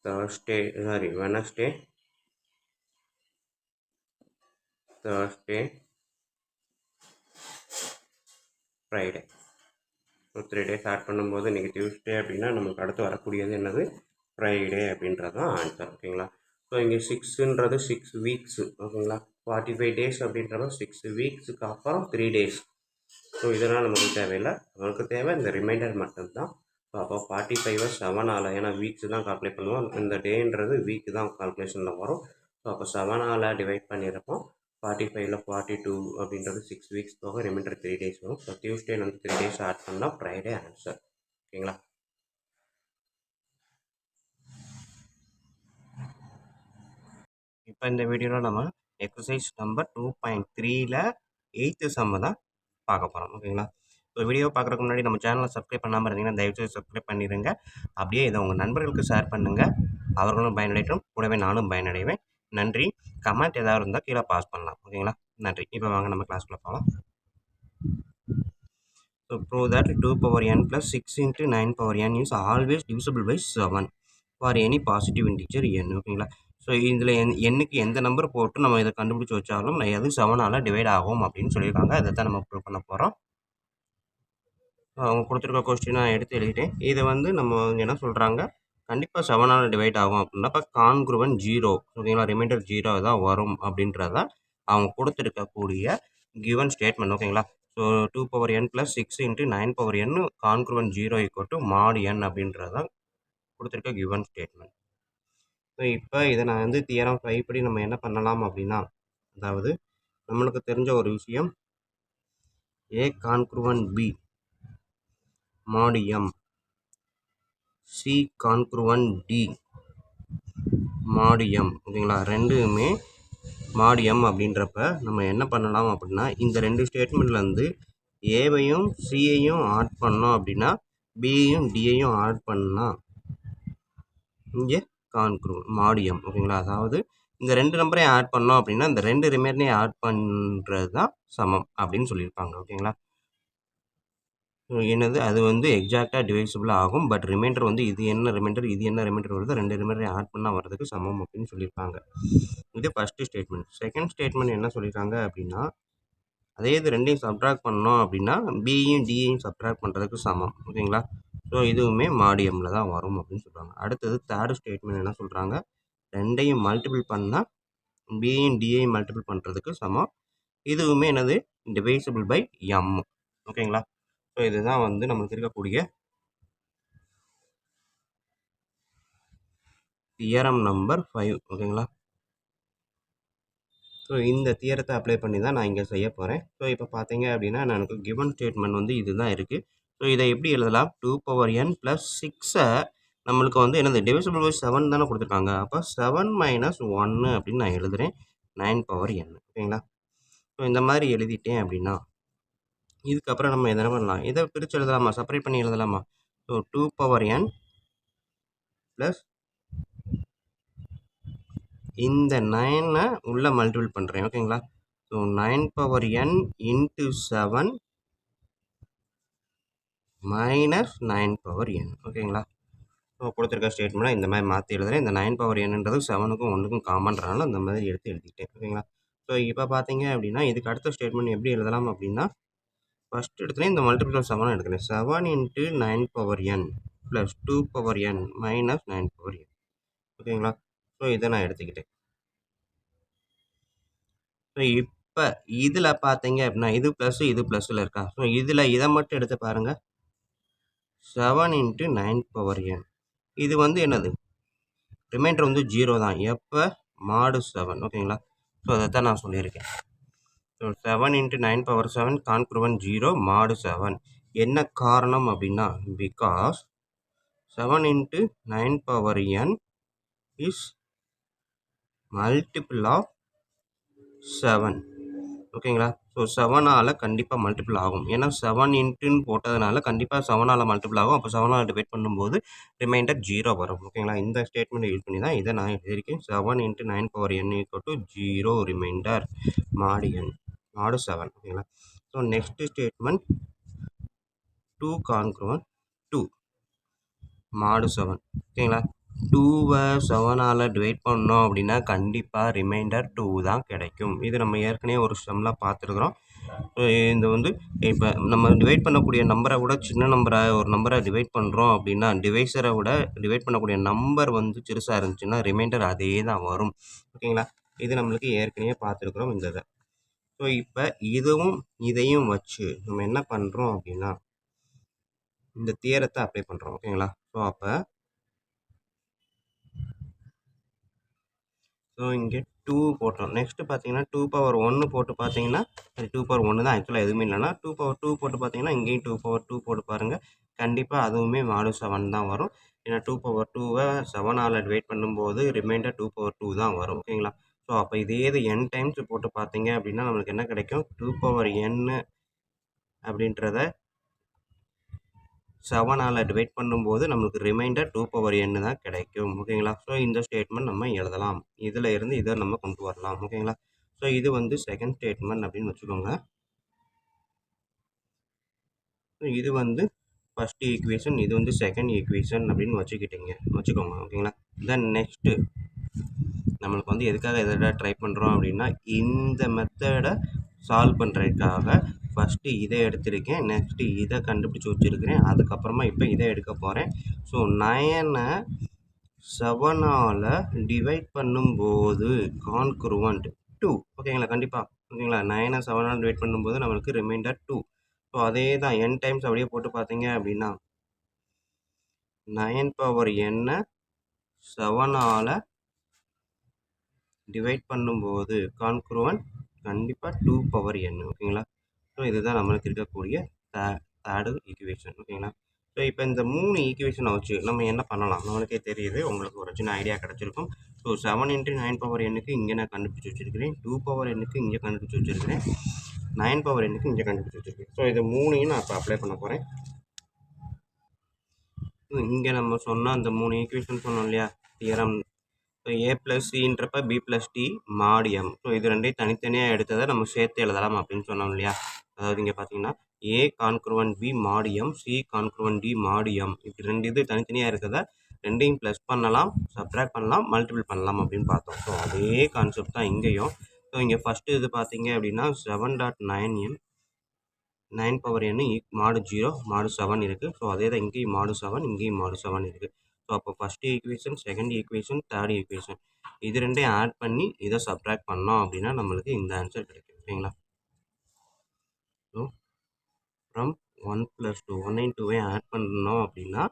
Wednesday, Thursday, Friday. So 3 days add பண்ணும்போது இன்றைக்கி டியூஸ்டே அப்படின்னா நமக்கு அடுத்து வரக்கூடியது என்னது, ஃப்ரைடே அப்படின்றது தான் ஆன்சர். ஓகேங்களா? ஸோ இங்கே 6ன்றது 6 வீக்ஸு. ஓகேங்களா? 45 டேஸ் அப்படின்றப்ப 6 வீக்ஸுக்கு அப்புறம் 3 டேஸ். ஸோ இதெல்லாம் நமக்கு தேவையில்லை. நமக்கு தேவை இந்த ரிமைண்டர் மட்டும்தான். ஸோ அப்போ 45 7ஆல், ஏன்னா வீக்ஸ் தான் கால்குலேட் பண்ணுவோம். இந்த டேன்றது வீக்கு தான் கால்குலேஷனில் வரும். ஸோ அப்போ 7ஆல் டிவைட் பண்ணியிருப்போம். 45ல் 42 அப்படின்றது 6 வீக்ஸ் போக ரிமைண்டர் 3 டேஸ் வரும். ஸோ டியூஸ்டே வந்து 3 டேஸ் ஆட் பண்ணால் ஃப்ரைடே ஆன்சர். ஓகேங்களா? இப்போ இந்த வீடியோவில் நம்ம எக்ஸசைஸ் நம்பர் 2.3ல 8th sum தான் பார்க்க போகிறோம். ஓகேங்களா? ஸோ வீடியோ பார்க்குறதுக்கு முன்னாடி நம்ம சேனலை சப்ஸ்கிரைப் பண்ணாமல் இருந்தீங்கன்னா தயவுசெய்து சப்ஸ்கிரைப் பண்ணிடுங்க. அப்படியே இதை உங்கள் நண்பர்களுக்கு ஷேர் பண்ணுங்கள். அவர்களும் பயனடையட்டும், கூடவே நானும் பயனடைவேன். நன்றி. கமெண்ட் ஏதாவது இருந்தால் கீழே பாஸ் பண்ணலாம். ஓகேங்களா? நன்றி. இப்போ வாங்க நம்ம கிளாஸ்க்குள்ளே போகலாம். So prove that 2 power n plus 6 into 9 power n is always divisible by 7 for any positive integer n. ஓகேங்களா? ஸோ இதில் எண்ணுக்கு எந்த நம்பர் போட்டு நம்ம இதை கண்டுபிடிச்சி வச்சாலும் எது 7ஆல் டிவைட் ஆகும் அப்படின்னு சொல்லியிருக்காங்க. அதை தான் நம்ம ப்ரூவ் பண்ண போகிறோம். அவங்க கொடுத்துருக்க கொஸ்டின் நான் எடுத்து எழுதிட்டேன். இதை வந்து நம்ம என்ன சொல்கிறாங்க, கண்டிப்பாக 7ஆல் டிவைட் ஆகும் அப்படின்னா இப்போ கான்க்ருவன் 0. ஓகேங்களா? ரிமைண்டர் 0 தான் வரும் அப்படின்றத அவங்க கொடுத்துருக்கக்கூடிய கிவன் ஸ்டேட்மெண்ட். ஓகேங்களா? So 2 power n plus 6 into 9 power n congruent 0 equal to mod n அப்படின்றதான் கொடுத்துருக்க கிவன் ஸ்டேட்மெண்ட். ஸோ இப்போ இதை நான் வந்து தியரம் 5 படி நம்ம என்ன பண்ணலாம் அப்படின்னா, அதாவது நம்மளுக்கு தெரிஞ்ச ஒரு விஷயம், a congruent b mod m, c congruent d mod m. ஓகேங்களா? ரெண்டுமே mod m அப்படின்றப்ப நம்ம என்ன பண்ணலாம் அப்படின்னா, இந்த ரெண்டு ஸ்டேட்மெண்ட்லேருந்து ஏவையும் சியையும் ஆட் பண்ணோம் அப்படின்னா பியையும் டியையும் ஆட் பண்ணால் இங்கே கான்க்ருவன் mod m. ஓகேங்களா? அதாவது இந்த ரெண்டு நம்பரையும் ஆட் பண்ணோம் அப்படின்னா இந்த ரெண்டு ரிமைண்டரையும் ஆட் பண்ணுறது தான் சமம் அப்படின்னு சொல்லியிருப்பாங்க. ஓகேங்களா? என்னது, அது வந்து எக்ஸாக்டாக டிவைசிபிள் ஆகும். பட் ரிமைண்டர் வந்து இது என்ன ரிமைண்டர், இது என்ன ரிமைண்டர் வருது, ரெண்டு ரிமைண்டரை ஆட் பண்ணால் வர்றதுக்கு சமம் அப்படின்னு சொல்லியிருப்பாங்க. இது ஃபஸ்ட்டு ஸ்டேட்மெண்ட். செகண்ட் ஸ்டேட்மெண்ட் என்ன சொல்லியிருக்காங்க அப்படின்னா, அதே இது ரெண்டையும் சப்ட்ராக்ட் பண்ணோம் அப்படின்னா பியும் டியையும் சப்ட்ராக்ட் பண்ணுறதுக்கு சமம். ஓகேங்களா? ஸோ இதுவுமே mod mல தான் வரும் அப்படின்னு சொல்கிறாங்க. அடுத்தது தேர்டு ஸ்டேட்மெண்ட் என்ன சொல்கிறாங்க, ரெண்டையும் மல்டிபிள் பண்ணால் பியும் டியையும் மல்டிபிள் பண்ணுறதுக்கு சமம். இதுவுமே என்னது, டிவைசிபிள் பை m. ஓகேங்களா? ஸோ இதுதான் வந்து நம்மளுக்கு இருக்கக்கூடிய தியரம் நம்பர் 5. ஓகேங்களா? ஸோ இந்த தியரத்தை அப்ளை பண்ணி தான் நான் இங்கே செய்ய போகிறேன். ஸோ இப்போ பார்த்தீங்க அப்படின்னா எனக்கு கிவன் ஸ்டேட்மெண்ட் வந்து இதுதான் இருக்குது. ஸோ இதை எப்படி எழுதலாம்? 2n + 6 நம்மளுக்கு வந்து என்னது டிவிசிபிள் பை 7 தானே கொடுத்துருக்காங்க. அப்போ 7 - 1 அப்படின்னு நான் எழுதுகிறேன். 9n ஓகேங்களா? ஸோ இந்த மாதிரி எழுதிட்டேன் அப்படின்னா இதுக்கப்புறம் நம்ம என்ன பண்ணலாம்? இதை பிரித்து எழுதலாமா? செப்பரேட் பண்ணி எழுதலாமா? ஸோ 2n ப்ளஸ் இந்த 9 உள்ள மல்டிபிள் பண்ணுறேன் ஓகேங்களா? ஸோ 9n × 7 - 9n ஓகேங்களா? ஸோ கொடுத்துருக்க ஸ்டேட்மெண்ட்டை இந்த மாதிரி மாற்றி எழுதுகிறேன். இந்த 9n ன்றது 7க்கும் 1க்கும் காமன்றனால அந்த மாதிரி எடுத்து எழுதிட்டேன் ஓகேங்களா? ஸோ இப்போ பார்த்தீங்க அப்படின்னா இதுக்கு அடுத்த ஸ்டேட்மெண்ட் எப்படி எழுதலாம் அப்படின்னா ஃபஸ்ட் எடுத்துலேயே இந்த மல்டிபிள் ஆஃப் 7 எடுக்கிறேன். 7 × 9n + 2n - 9n ஓகேங்களா? ஸோ இதை நான் எடுத்துக்கிட்டேன். ஸோ இப்போ இதில் பார்த்தீங்க அப்படின்னா இது ப்ளஸ் இது ப்ளஸில் இருக்கா? ஸோ இதில் இதை மட்டும் எடுத்து பாருங்கள். 7 × 9n இது வந்து என்னது? ரிமைண்டர் வந்து 0 தான். எப்போ? mod 7 ஓகேங்களா? ஸோ அதை தான் நான் சொல்லியிருக்கேன். ஸோ 7 × 9⁷ கான்க்ருவன்ட் 0 mod 7 என்ன காரணம் அப்படின்னா because 7 × 9n is multiple of 7 ஓகேங்களா? ஸோ 7ஆல் கண்டிப்பாக மல்டிபிள் ஆகும். ஏன்னா 7 இன்ட்டுன்னு போட்டதுனால கண்டிப்பாக 7ஆல் மல்டிபிள் ஆகும். அப்போ 7ஆல் டிவைட் பண்ணும்போது ரிமைண்டர் 0 வரும் ஓகேங்களா? இந்த ஸ்டேட்மெண்ட் யூஸ் பண்ணி தான் இதை நான் எழுதியிருக்கேன். 7 × 9n = 0 ரிமைண்டர் mod 7 ஓகேங்களா? So next statement 2 congruent 2 mod 7 ஓகேங்களா? 2வை 7ஆல் டிவைட் பண்ணோம் அப்படின்னா கண்டிப்பாக ரிமைண்டர் 2 தான் கிடைக்கும். இது நம்ம ஏற்கனவே ஒரு சம்மில் பார்த்துருக்குறோம். இது வந்து இப்போ நம்ம டிவைட் பண்ணக்கூடிய நம்பரை விட சின்ன நம்பரை ஒரு நம்பரை டிவைட் பண்ணுறோம் அப்படின்னா டிவைஸரை விட டிவைட் பண்ணக்கூடிய நம்பர் வந்து சிறுசாக இருந்துச்சுன்னா ரிமைண்டர் அதே தான் வரும் ஓகேங்களா? இது நம்மளுக்கு ஏற்கனவே பார்த்துருக்குறோம் இந்த இதை. ஸோ இப்போ இதுவும் இதையும் வச்சு நம்ம என்ன பண்ணுறோம் அப்படின்னா இந்த தியரத்தை அப்ளை பண்ணுறோம் ஓகேங்களா? ஸோ அப்போ இங்கே 2 போட்டோம். நெக்ஸ்ட்டு பார்த்தீங்கன்னா 2^1 போட்டு பார்த்தீங்கன்னா அது 2^1 தான் ஆக்சுவலாக எதுவுமே இல்லைன்னா 2^2 போட்டு பார்த்தீங்கன்னா இங்கேயும் 2^2 போட்டு பாருங்கள். கண்டிப்பாக அதுவுமே mod 7 தான் வரும். ஏன்னா 2^2வை 7ஆல் டிவைட் பண்ணும்போது ரிமைண்டர் 2^2 தான் வரும் ஓகேங்களா? ஸோ அப்போ இதே இது n டைம்ஸ் போட்டு பார்த்தீங்க அப்படின்னா நம்மளுக்கு என்ன கிடைக்கும்? 2n அப்படின்றத 7ஆல் டிவைட் பண்ணும்போது நம்மளுக்கு ரிமைண்டர் 2n தான் கிடைக்கும் ஓகேங்களா? ஸோ இந்த ஸ்டேட்மெண்ட் நம்ம எழுதலாம். இதில் இருந்து இதை நம்ம கொண்டு வரலாம் ஓகேங்களா? ஸோ இது வந்து செகண்ட் ஸ்டேட்மெண்ட் அப்படின்னு வச்சுக்கோங்க. இது வந்து ஃபர்ஸ்ட் ஈக்குவேஷன், இது வந்து செகண்ட் ஈக்குவேஷன் அப்படின்னு வச்சுக்கோங்க ஓகேங்களா? தென் நெக்ஸ்ட்டு நம்மளுக்கு வந்து எதுக்காக எதை ட்ரை பண்ணுறோம் அப்படின்னா இந்த மெத்தடை சால்வ் பண்ணுறதுக்காக ஃபஸ்ட்டு இதை எடுத்திருக்கேன். நெக்ஸ்ட்டு இதை கண்டுபிடிச்சி வச்சுருக்கிறேன். அதுக்கப்புறமா இப்போ இதை எடுக்க போகிறேன். ஸோ 9ஐ 7ஆல் டிவைட் பண்ணும்போது கான்க்ருவன்ட் 2 ஓகேங்களா? கண்டிப்பாக ஓகேங்களா? 9ஐ 7ஆல் டிவைட் பண்ணும்போது நம்மளுக்கு ரிமைண்டர் 2. ஸோ அதே தான் n டைம்ஸ் அப்படியே போட்டு பார்த்தீங்க அப்படின்னா 9^n 7ஆல் டிவைட் பண்ணும்போது கான்க்ருவன்ட் கண்டிப்பாக 2n ஓகேங்களா? ஸோ இதுதான் நம்மளுக்கு இருக்கக்கூடிய தேர்டு ஈக்குவேஷன் ஓகேங்களா? ஸோ இப்போ இந்த 3 ஈக்குவேஷனை வச்சு நம்ம என்ன பண்ணலாம்? நம்மளுக்கே தெரியுது, உங்களுக்கு ஒரு சின்ன ஐடியா கிடச்சிருக்கும். ஸோ 7 × 9^n இங்கே நான் கண்டுபிடிச்சி வச்சுருக்கிறேன். 2n இங்கே கண்டுபிடிச்சி வச்சுருக்கிறேன். 9n இங்கே கண்டுபிடிச்சி வச்சுருக்கேன். ஸோ இது 3ஐயும் நான் இப்போ அப்ளை பண்ண போகிறேன். இங்கே நம்ம சொன்ன அந்த 3 ஈக்குவேஷன் சொன்னோம் இல்லையா theorem. So a + cன்றப்ப b + t mod m. So இது ரெண்டையும் தனித்தனியாக எடுத்ததை நம்ம சேர்த்து எழுதலாம் அப்படின்னு சொன்னோம் இல்லையா? அதாவது இங்கே பார்த்தீங்கன்னா a congruent b mod m, c congruent d mod m. இப்படி ரெண்டு இது தனித்தனியாக இருக்கிறத ரெண்டையும் ப்ளஸ் பண்ணலாம், சப்ட்ராக்ட் பண்ணலாம், மல்டிபிள் பண்ணலாம் அப்படின்னு பார்த்தோம். ஸோ அதே கான்செப்ட் தான் இங்கேயும். ஸோ இங்கே ஃபஸ்ட்டு இது பார்த்தீங்க அப்படின்னா 7.9n 9^n mod 0 mod 7 இருக்குது. ஸோ அதே தான் இங்கேயும் mod 7, இங்கேயும் mod 7 இருக்குது. ஸோ அப்போ first equation, second equation, third equation இது ரெண்டையும் ஆட் பண்ணி இதை சப்ட்ராக்ட் பண்ணோம் அப்படின்னா நம்மளுக்கு இந்த ஆன்சர் கிடைக்கும் ஓகேங்களா? ஸோ ஃப்ரம் 1 + 2 1 × 2 ஆட் பண்ணோம் அப்படின்னா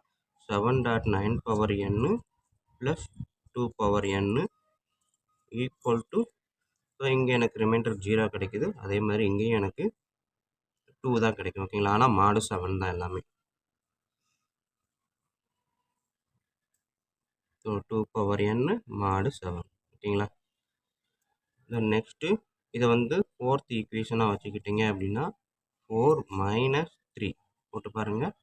7.9^n + 2^n = ஸோ இங்கே எனக்கு ரிமைண்டர் 0 கிடைக்குது. அதே மாதிரி இங்கேயும் எனக்கு 2 தான் கிடைக்கும். ஓகேங்களா? ஆனால் மாடு 7 தான் எல்லாமே. ஸோ 2 பவர் n மாடு 7. ஓகேங்களா? தென் நெக்ஸ்ட்டு இதை வந்து ஃபோர்த் ஈக்குவேஷனாக வச்சுக்கிட்டீங்க அப்படின்னா 4 மைனஸ் 3 போட்டு பாருங்கள்.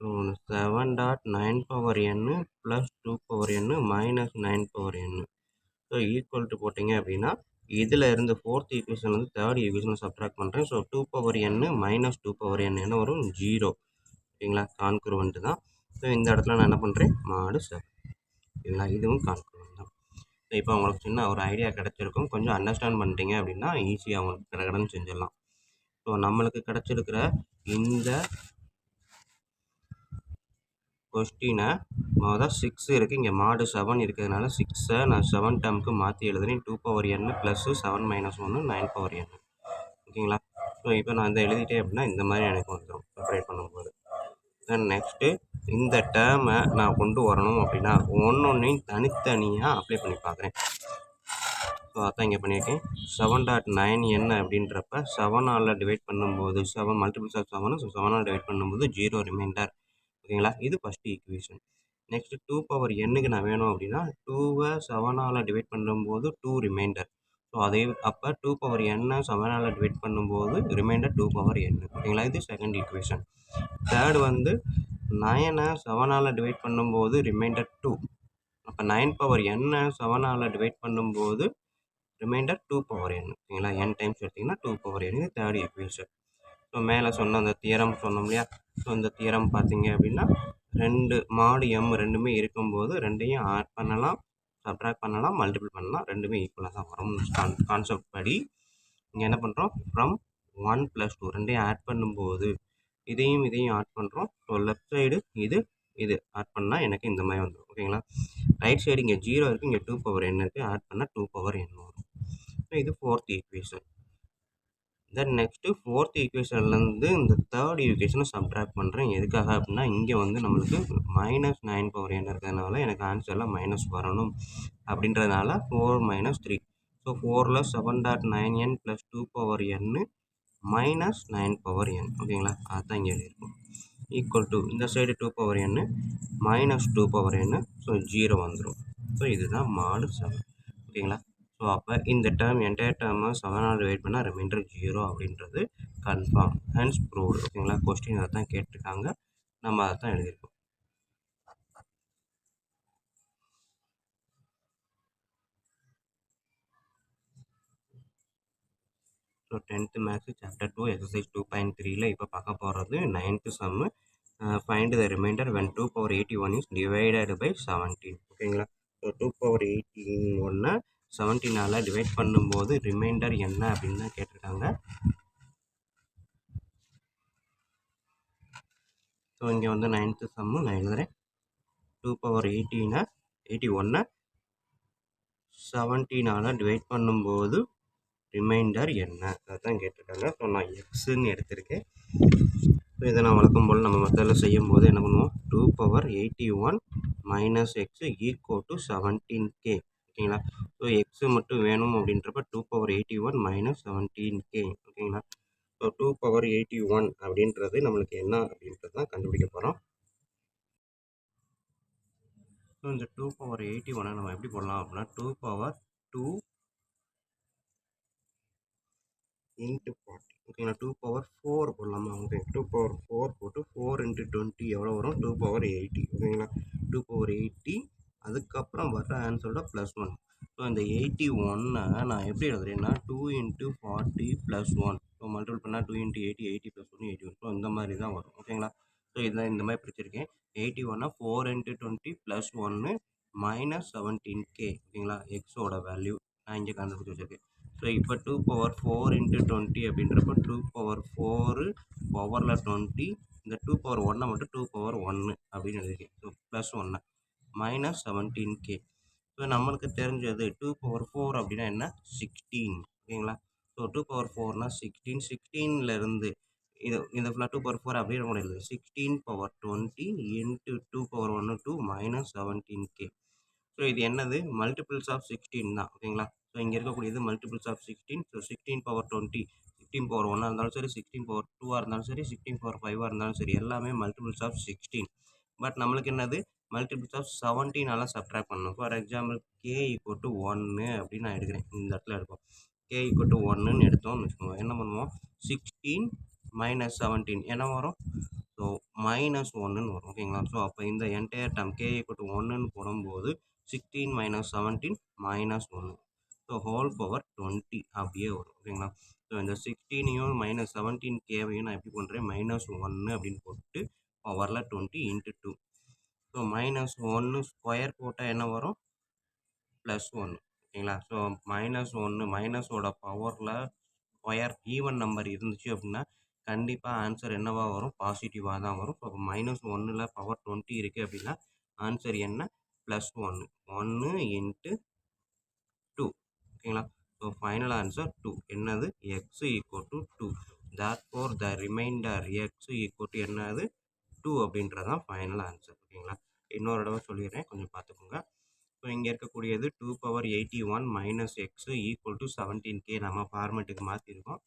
So 7.9 power n plus 2 power n minus 9 power n. So equal to போட்டிங்க அப்படின்னா இதில் இருந்து ஃபோர்த் ஈக்குவேஷன் வந்து தேர்ட் ஈக்குவேஷனை சப்ட்ராக்ட் பண்ணுறேன். So 2 power n minus 2 power n என்ன வரும்? 0. ஓகேங்களா? கான்குருவன்ட்டு தான். ஸோ இந்த இடத்துல நான் என்ன பண்ணுறேன்? மாடு 7. ஓகேங்களா? இதுவும் கான்குருவன்ட் தான். ஸோ இப்போ உங்களுக்கு சின்ன ஒரு ஐடியா கிடச்சிருக்கும். கொஞ்சம் அண்டர்ஸ்டாண்ட் பண்ணிட்டீங்க அப்படின்னா ஈஸியாக உங்களுக்கு கடகடன்னு செஞ்சிடலாம். ஸோ நம்மளுக்கு கிடச்சிருக்கிற இந்த கொஸ்டினை மொதல் 6 இருக்குது. இங்கே மாடு 7 இருக்கிறதுனால 6ஐ நான் 7 டேர்முக்கு மாற்றி எழுதுறேன். 2 power n plus 7 minus 1 9 power n. ஓகேங்களா? ஸோ இப்போ நான் இதை எழுதிட்டேன் அப்படின்னா இந்த மாதிரி எனக்கு வந்துடும் செப்பரேட் பண்ணும்போது. தென் நெக்ஸ்ட்டு இந்த டேர்மை நான் கொண்டு வரணும் அப்படின்னா ஒன்றையும் தனித்தனியாக அப்ளை பண்ணி பார்க்குறேன். ஸோ அதான் இங்கே பண்ணியிருக்கேன். 7.9 என்ன அப்படின்றப்ப 7ஆல் டிவைட் பண்ணும்போது 7 மல்டிபிள்ஸ் ஆஃப் 7 ஸோ 7ஆல் டிவைட் பண்ணும்போது 0 ரிமைண்டர். ஓகேங்களா? இது ஃபஸ்ட்டு ஈக்குவேஷன். நெக்ஸ்ட்டு 2 பவர் என்னுக்கு நான் வேணும் அப்படின்னா 2வை 7ஆல் டிவைட் பண்ணும்போது 2 ரிமைண்டர். ஸோ அதே அப்போ 2 பவர் n 7ஆல் டிவைட் பண்ணும்போது ரிமைண்டர் 2 பவர் n. ஓகேங்களா? இது செகண்ட் ஈக்குவேஷன். தேர்டு வந்து 9ஐ 7ஆல் டிவைட் பண்ணும்போது ரிமைண்டர் 2. அப்போ 9 பவர் n 7ஆல் டிவைட் பண்ணும்போது ரிமைண்டர் 2 பவர் n. ஓகேங்களா? n டைம்ஸ் எடுத்திங்கன்னா 2 பவர் n. இது தேர்ட் ஈக்குவேஷன். ஸோ மேலே சொன்ன அந்த தியரம் சொன்னோம் இல்லையா? ஸோ இந்த தியரம் பார்த்தீங்க அப்படின்னா 2 மாடு m ரெண்டுமே இருக்கும்போது ரெண்டையும் ஆட் பண்ணலாம், சப்ட்ராக்ட் பண்ணலாம், மல்டிபிள் பண்ணலாம். ரெண்டுமே ஈக்குவலாக தான் வரும். கான்செப்ட் படி இங்கே என்ன பண்ணுறோம்? ஃப்ரம் 1 + 2 ரெண்டையும் ஆட் பண்ணும்போது இதையும் ஆட் பண்ணுறோம். ஸோ லெஃப்ட் சைடு இது ஆட் பண்ணால் எனக்கு இந்த மாதிரி வந்துடும். ஓகேங்களா? ரைட் சைடு இங்கே 0 இருக்குது, இங்கே 2 பவர் n இருக்குது. ஆட் பண்ணால் 2 பவர் n வரும். ஸோ இது fourth equation. Then next fourth ஈக்குவேஷன்லேருந்து இந்த தேர்ட் ஈக்குவேஷனை சப்ட்ராக்ட் பண்ணுறேன். எதுக்காக அப்படின்னா இங்கே வந்து நம்மளுக்கு மைனஸ் 9 பவர் n இருக்கிறதுனால எனக்கு ஆன்சரில் மைனஸ் வரணும் அப்படின்றதுனால 4 மைனஸ் 3. ஸோ 4ல் 7.9n plus 2 power n minus 9 power n. ஓகேங்களா? அதுதான் இங்கே எழுதியிருக்கும். ஈக்குவல் டு இந்த side 2 power n minus 2 power n. So 0 வந்துடும். ஸோ இதுதான் மாடு 7. ஓகேங்களா? ஸோ அப்போ இந்த டேர்ம் என்டையர் டேர்மை 7ஆல் டிவைட் பண்ணால் ரிமைண்டர் 0 அப்படின்றது கன்ஃபார்ம். Hence proved. ஓகேங்களா? கொஸ்டின் அதை தான் கேட்டிருக்காங்க. நம்ம அதை தான் எழுதியிருக்கோம். So 10th maths chapter 2 exercise 2.3ல இப்போ பார்க்க போகிறது 9th sum. Find the remainder when 2 power 81 is divided by 17. ஓகேங்களா? ஸோ 2 power 81 17ஆல் டிவைட் பண்ணும்போது ரிமைண்டர் என்ன அப்படின்னு தான் கேட்டிருக்காங்க. ஸோ இங்கே வந்து 9th சம்மு நான் எழுதுகிறேன். 2 power 81 17ஆல் டிவைட் பண்ணும்போது ரிமைண்டர் என்ன அதுதான் கேட்டிருக்காங்க. ஸோ நான் எக்ஸுன்னு எடுத்திருக்கேன். ஸோ இதை நான் வழக்கம் போல் நம்ம மெத்தடில் செய்யும் போது என்ன பண்ணுவோம்? 2 power 81 minus x equal to 17k. ஓகேங்களா? ஸோ எக்ஸு மட்டும் வேணும் அப்படின்றப்ப 2 power 81 மைனஸ் 17k. ஓகேங்களா? ஸோ 2 power 81 அப்படின்றது நம்மளுக்கு என்ன அப்படின்றது தான் கண்டுபிடிக்க போகிறோம். ஸோ இந்த 2 power 81 நம்ம எப்படி போடலாம் அப்படின்னா 2 power 2 into 40. ஓகேங்களா? 2 power 4 போடலாமா? ஓகே 2 power 4 போட்டு 4 into 20 எவ்வளோ வரும்? 2 power 80. ஓகேங்களா? 2 power 80 அதுக்கப்புறம் வர்ற ஆன்சரோட +1. ஸோ இந்த 81 நான் எப்படி எழுதுறேன்னா 2 into 40 +1. ஸோ மல்டிபிள் பண்ணால் 2 into 80 80 + 1 81. ஸோ இந்த மாதிரி தான் வரும். ஓகேங்களா? ஸோ இதில் இந்த மாதிரி பிரிச்சிருக்கேன். 81 4 into 20 +1 மைனஸ் 17k. ஓகேங்களா? எக்ஸோட வேல்யூ நான் இங்கே கண்டுபிடிச்சி வச்சுருக்கேன். ஸோ இப்போ 2 power 4 into 20 அப்படின்றப்ப 2 power 4 பவரில் 20 இந்த 2 power 1 மட்டும் 2 power 1 அப்படின்னு எழுதிருக்கேன். So +1 minus 17k. ஸோ நம்மளுக்கு தெரிஞ்சது 2 power 4 அப்படின்னா என்ன? 16. ஓகேங்களா? So 2 power 4னா 16. 16லேருந்து இது ஃபுல்லாக 2 power 4 அப்படியே கூட எழுது 16 power 20 into 2 power 1 2 minus 17k. So இது என்னது? மல்டிபிள்ஸ் ஆஃப் 16 தான். ஓகேங்களா? ஸோ இங்கே இருக்கக்கூடியது multiples of 16. So 16 power 20, 16 power 1 இருந்தாலும் சரி, 16 பவர் 2 இருந்தாலும் சரி, 16 பவர் 5 இருந்தாலும் சரி, எல்லாமே மல்டிபிள்ஸ் ஆஃப் 16. பட் நம்மளுக்கு என்னது மல்டிபிள்ஸ் ஆஃப் 17ஆல் சப்ட்ராக்ட் பண்ணணும். ஃபார் எக்ஸாம்பிள் k = 1 அப்படின்னு நான் எடுக்கிறேன். இந்த இடத்துல எடுப்போம். k = 1ன்னு எடுத்தோம்னு வச்சுக்கோங்க. என்ன பண்ணுவோம்? 16 - 17 என்ன வரும்? ஸோ -1ன்னு வரும். ஓகேங்களா? ஸோ அப்போ இந்த என்டையர் டேர்ம் k = 1ன்னு போடும்போது 16 - 17 -1. ஸோ ஹோல் பவர் 20 அப்படியே வரும். ஓகேங்களா? ஸோ இந்த 16ஐயும் -17kவையும் நான் எப்படி பண்ணுறேன்? -1 அப்படின்னு போட்டு பவரில் 20 × 2. ஸோ -1 ஸ்கொயர் போட்டால் என்ன வரும்? +1. ஓகேங்களா? ஸோ -1 மைனஸோட பவரில் ஸ்கொயர் ஈவன் நம்பர் இருந்துச்சு அப்படின்னா கண்டிப்பாக ஆன்சர் என்னவாக வரும்? பாசிட்டிவாக தான் வரும். ஸோ -1ல் பவர் 20 இருக்குது அப்படின்னா ஆன்சர் என்ன? +1. 1 × 2. ஓகேங்களா? So final answer 2. என்னது? x = 2. therefore the remainder x = என்னது? 2 அப்படின்றது தான் ஃபைனல் ஆன்சர். ஓகேங்களா? இன்னொரு தடவை சொல்லிடுறேன், கொஞ்சம் பார்த்துக்கோங்க. ஸோ இங்கே இருக்கக்கூடியது 2^81 - x = 17k நம்ம ஃபார்மேட்டுக்கு மாற்றிருக்கோம்.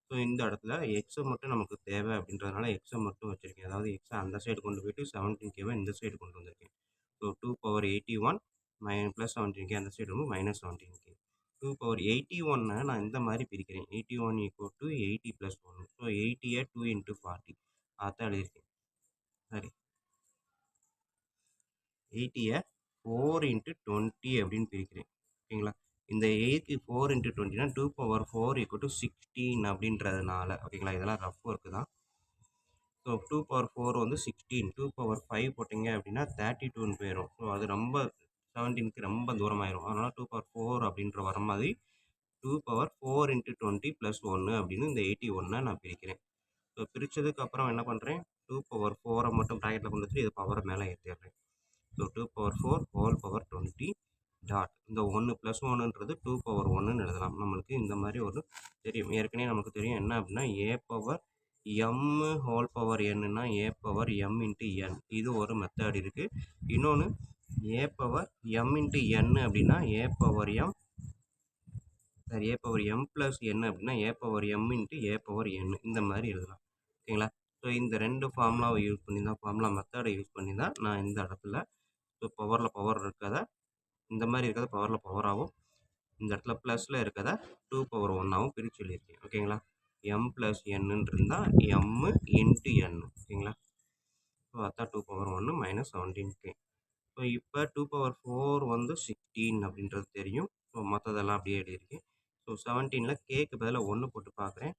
ஸோ இந்த இடத்துல எக்ஸை மட்டும் நமக்கு தேவை அப்படின்றதுனால எக்ஸை மட்டும் வச்சுருக்கேன். அதாவது எக்ஸை அந்த சைடு கொண்டு போயிட்டு 17kவை இந்த சைடு கொண்டு வந்திருக்கேன். ஸோ 2^81 + 17k அந்த சைடு வந்து -17k. 2^81 நான் இந்த மாதிரி பிரிக்கிறேன். 81 = 80 + 1. ஸோ 80ஐ 2 × 40 அதான் எழுதியிருக்கேன். சரி, 80ஐ 4 × 20 அப்படின்னு பிரிக்கிறேன். ஓகேங்களா? இந்த 8க்கு 4 × 20னா 2^4 = 16 அப்படின்றதுனால. ஓகேங்களா? இதெல்லாம் ரஃப் ஒர்க்கு தான். ஸோ 2^4 வந்து 16. 2^5 போட்டிங்க அப்படின்னா 32ன்னு போயிடும். ஸோ அது ரொம்ப 17க்கு ரொம்ப தூரமாயிரும். அதனால் 2^4 அப்படின்ற வர மாதிரி 2^4 × 20 + 1 அப்படின்னு இந்த 81 நான் பிரிக்கிறேன். ஸோ பிரித்ததுக்கு அப்புறம் என்ன பண்ணுறேன்? 2^4 மட்டும் ப்ராக்கெட்டில் கொண்டு வச்சுட்டு இது பவரை மேலே ஏற்றிடுறேன். ஸோ 2^4 ஹோல் பவர் 20 டாட் இந்த 1 + 1ன்றது 2^1ன்னு எழுதலாம். நம்மளுக்கு இந்த மாதிரி ஒரு தெரியும், ஏற்கனவே நமக்கு தெரியும் என்ன அப்படின்னா a⁻m whole power nன்னா a⁻m × n. இது ஒரு மெத்தட் இருக்குது. இன்னொன்று a⁻m × n அப்படின்னா a⁻m + n அப்படின்னா a⁻m × a⁻n இந்த மாதிரி எழுதலாம். ஓகேங்களா? ஸோ இந்த 2 ஃபார்முலாவை யூஸ் பண்ணி தான், ஃபார்முலா மெத்தடை யூஸ் பண்ணி தான் நான் இந்த இடத்துல ஸோ பவரில் பவர் இருக்கதை இந்த மாதிரி இருக்கிறத பவரில் பவராகவும், இந்த இடத்துல ப்ளஸில் இருக்கிறத 2^1ஆகவும் பிரித்து எழுதியிருக்கேன். ஓகேங்களா? m + n இருந்தால் m × n. ஓகேங்களா? ஸோ அதான் 2^1 - 17k. ஸோ இப்போ 2^4 வந்து 16 அப்படின்றது தெரியும். ஸோ மற்றதெல்லாம் அப்படியே எழுதியிருக்கேன். ஸோ 17ல் கேக்கு பதிலாக 1 போட்டு பார்க்குறேன்.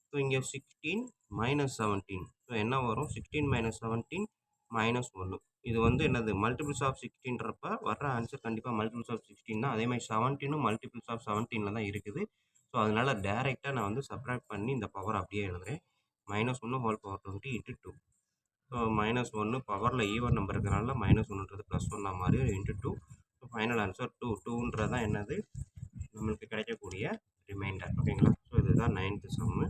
ஸோ இங்கே 16 - 17. ஸோ என்ன வரும்? 16 - 17 -1. இது வந்து என்னது? மல்டிபிள்ஸ் ஆஃப் 16ன்றப்ப வர்ற ஆன்சர் கண்டிப்பாக மல்டிபிள்ஸ் ஆஃப் 16 தான். அதேமாதிரி 17ம் மல்டிபிள்ஸ் ஆஃப் 17ல் தான் இருக்குது. ஸோ அதனால் டேரெக்டாக நான் வந்து சப்ட்ராக்ட் பண்ணி இந்த பவர் அப்படியே எழுதுகிறேன். -1 ஹோல் பவர் 20 × 2. ஸோ -1 பவரில் ஈவன் நம்பர் இருக்கிறனால -1ன்றது +1 மாதிரி × 2. So final answer 2. 2ன்றது தான் என்னது? நம்மளுக்கு கிடைக்கக்கூடிய ரிமைண்டர். ஓகேங்களா? ஸோ இதுதான் 9th சம்மு.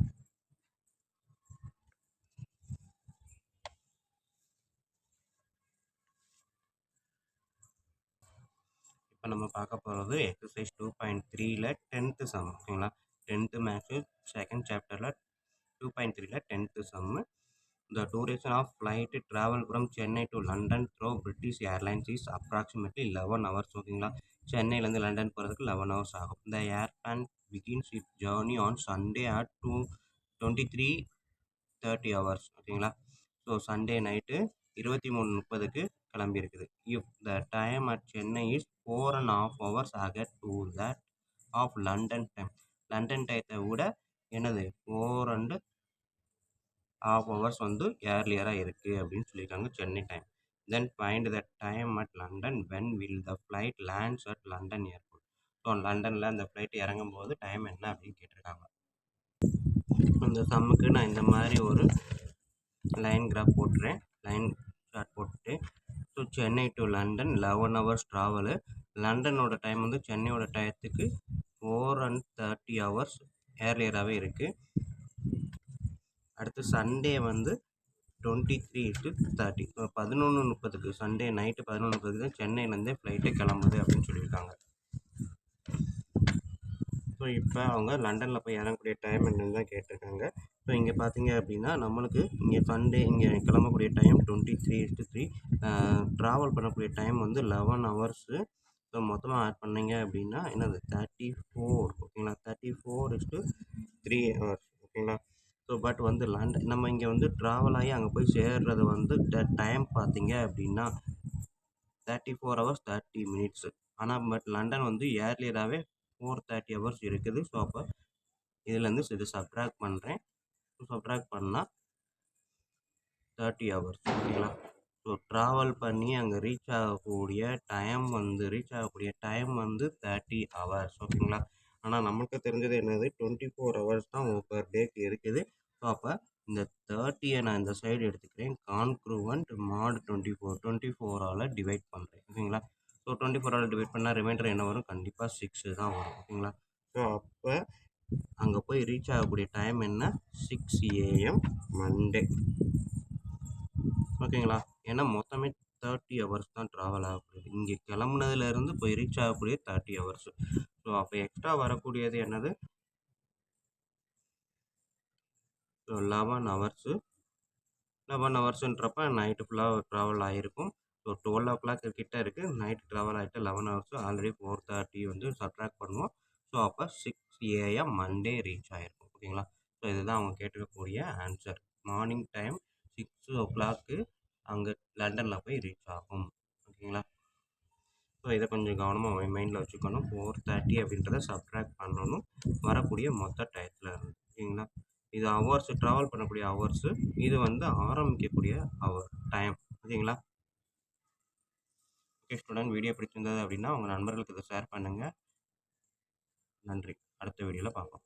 இப்போ நம்ம பார்க்க போகிறது எக்ஸசைஸ் 2.3ல் 10th சம். ஓகேங்களா? 10th மேக்ஸு செகண்ட் சாப்டரில் 2.3ல் 10th Jammu. The duration of flight travel from Chennai to London through British Airlines is approximately 11 hours. ஓகேங்களா? சென்னையிலேருந்து லண்டன் போகிறதுக்கு 11 hours ஆகும். The airplane begins its journey on Sunday at 23:30 hours. ஓகேங்களா? So Sunday night 23:30க்கு கிளம்பியிருக்குது. If the time at Chennai is 4½ hours ahead to that of London time. London டயத்தை விட என்னது 4½ hours வந்து ஏர்லியராக இருக்குது அப்படின்னு சொல்லியிருக்காங்க Chennai time. Then find the time at London when will the flight lands at London airport. So லண்டனில் அந்த ஃப்ளைட் இறங்கும் போது டைம் என்ன அப்படின்னு கேட்டிருக்காங்க. அந்த சம்முக்கு நான் இந்த மாதிரி ஒரு லைன் கிராஃப் போட்டுறேன், லைன் சார்ட் போட்டுட்டு. So Chennai to London 11 hours travel. லண்டனோட டைம் வந்து சென்னையோட டயத்துக்கு 4:30 hours ஏர்லியராகவே இருக்குது. அடுத்து சண்டே வந்து 23:30. 11:30க்கு சண்டே நைட்டு 11:30க்கு தான் சென்னையிலேருந்தே ஃப்ளைட்டே கிளம்புது அப்படின்னு சொல்லியிருக்காங்க. ஸோ இப்போ அவங்க லண்டனில் போய் இறங்கக்கூடிய டைம் என்னன்னு தான் கேட்டிருக்காங்க. ஸோ இங்கே பார்த்தீங்க அப்படின்னா நம்மளுக்கு இங்கே சண்டே இங்கே கிளம்பக்கூடிய டைம் 23:3, ட்ராவல் பண்ணக்கூடிய டைம் வந்து 11 ஹவர்ஸு. ஸோ மொத்தமாக ஆட் பண்ணீங்க அப்படின்னா என்னது 34, ஓகேங்களா. 34:3 ஹவர்ஸ், ஓகேங்களா. ஸோ பட் வந்து நம்ம இங்கே வந்து ட்ராவல் ஆகி அங்கே போய் சேர்றது வந்து டைம் பார்த்தீங்க அப்படின்னா 34 ஹவர்ஸ் 30 மினிட்ஸு. ஆனால் பட் லண்டன் வந்து ஏர்லியராகவே 4:30 ஹவர்ஸ் இருக்குது. ஸோ அப்போ இதுலேருந்து இது சப்ட்ராக்ட் பண்ணுறேன். ஸோ சப்ட்ராக்ட் பண்ணால் 30 ஹவர்ஸ், ஓகேங்களா. ஸோ ட்ராவல் பண்ணி அங்கே ரீச் ஆகக்கூடிய டைம் வந்து 30 ஹவர்ஸ், ஓகேங்களா. ஆனால் நமக்கு தெரிஞ்சது என்னது 24 ஹவர்ஸ் தான் பர் டேக்கு இருக்குது. ஸோ அப்போ இந்த 30யை நான் இந்த சைடு எடுத்துக்கிறேன். கான்க்ரூவன்ட் மாட் 24ஆல் டிவைட் பண்ணுறேன், ஓகேங்களா. ஸோ 24ஆல் டிவைட் பண்ணால் ரிமைண்டர் என்ன வரும்? கண்டிப்பாக 6 தான் வரும், ஓகேங்களா. ஸோ அப்போ அங்கே போய் ரீச் ஆகக்கூடிய டைம் என்ன? 6 AM மண்டே, ஓகேங்களா. ஏன்னா மொத்தமே 30 ஹவர்ஸ் தான் ட்ராவல் ஆகக்கூடியது. இங்கே கிளம்புனதுலேருந்து போய் ரீச் ஆகக்கூடிய 30 ஹவர்ஸ். ஸோ அப்போ எக்ஸ்ட்ரா வரக்கூடியது என்னது? ஸோ 11 ஹவர்ஸுன்றப்ப நைட்டு ஃபுல்லாக ட்ராவல் ஆகிருக்கும். ஸோ 12 கிட்ட இருக்குது. நைட் ட்ராவல் ஆகிட்டு 11 ஹவர்ஸ், ஆல்ரெடி 4:30 வந்து சப்ட்ராக்ட் பண்ணுவோம். ஸோ அப்போ 6 AM மண்டே ரீச் ஆகிருக்கும், ஓகேங்களா. ஸோ இதுதான் அவங்க கேட்டுக்கக்கூடிய ஆன்சர். மார்னிங் டைம் 6 அங்கே லண்டனில் போய் ரீச் ஆகும், ஓகேங்களா. ஸோ இதை கொஞ்சம் கவனமாக மைண்டில் வச்சுக்கணும். 4:30 அப்படின்றத சப்ட்ராக்ட் பண்ணணும் வரக்கூடிய மொத்த டயத்தில் இருந்து, ஓகேங்களா. இது ஹவர்ஸு, ட்ராவல் பண்ணக்கூடிய ஹவர்ஸு. இது வந்து ஆரம்பிக்கக்கூடிய டைம், ஓகேங்களா. ஓகே ஸ்டூடெண்ட், வீடியோ பிடிச்சிருந்தது அப்படின்னா உங்கள் நண்பர்களுக்கு இதை ஷேர் பண்ணுங்கள். நன்றி. அடுத்த வீடியோவில் பார்க்கலாம்.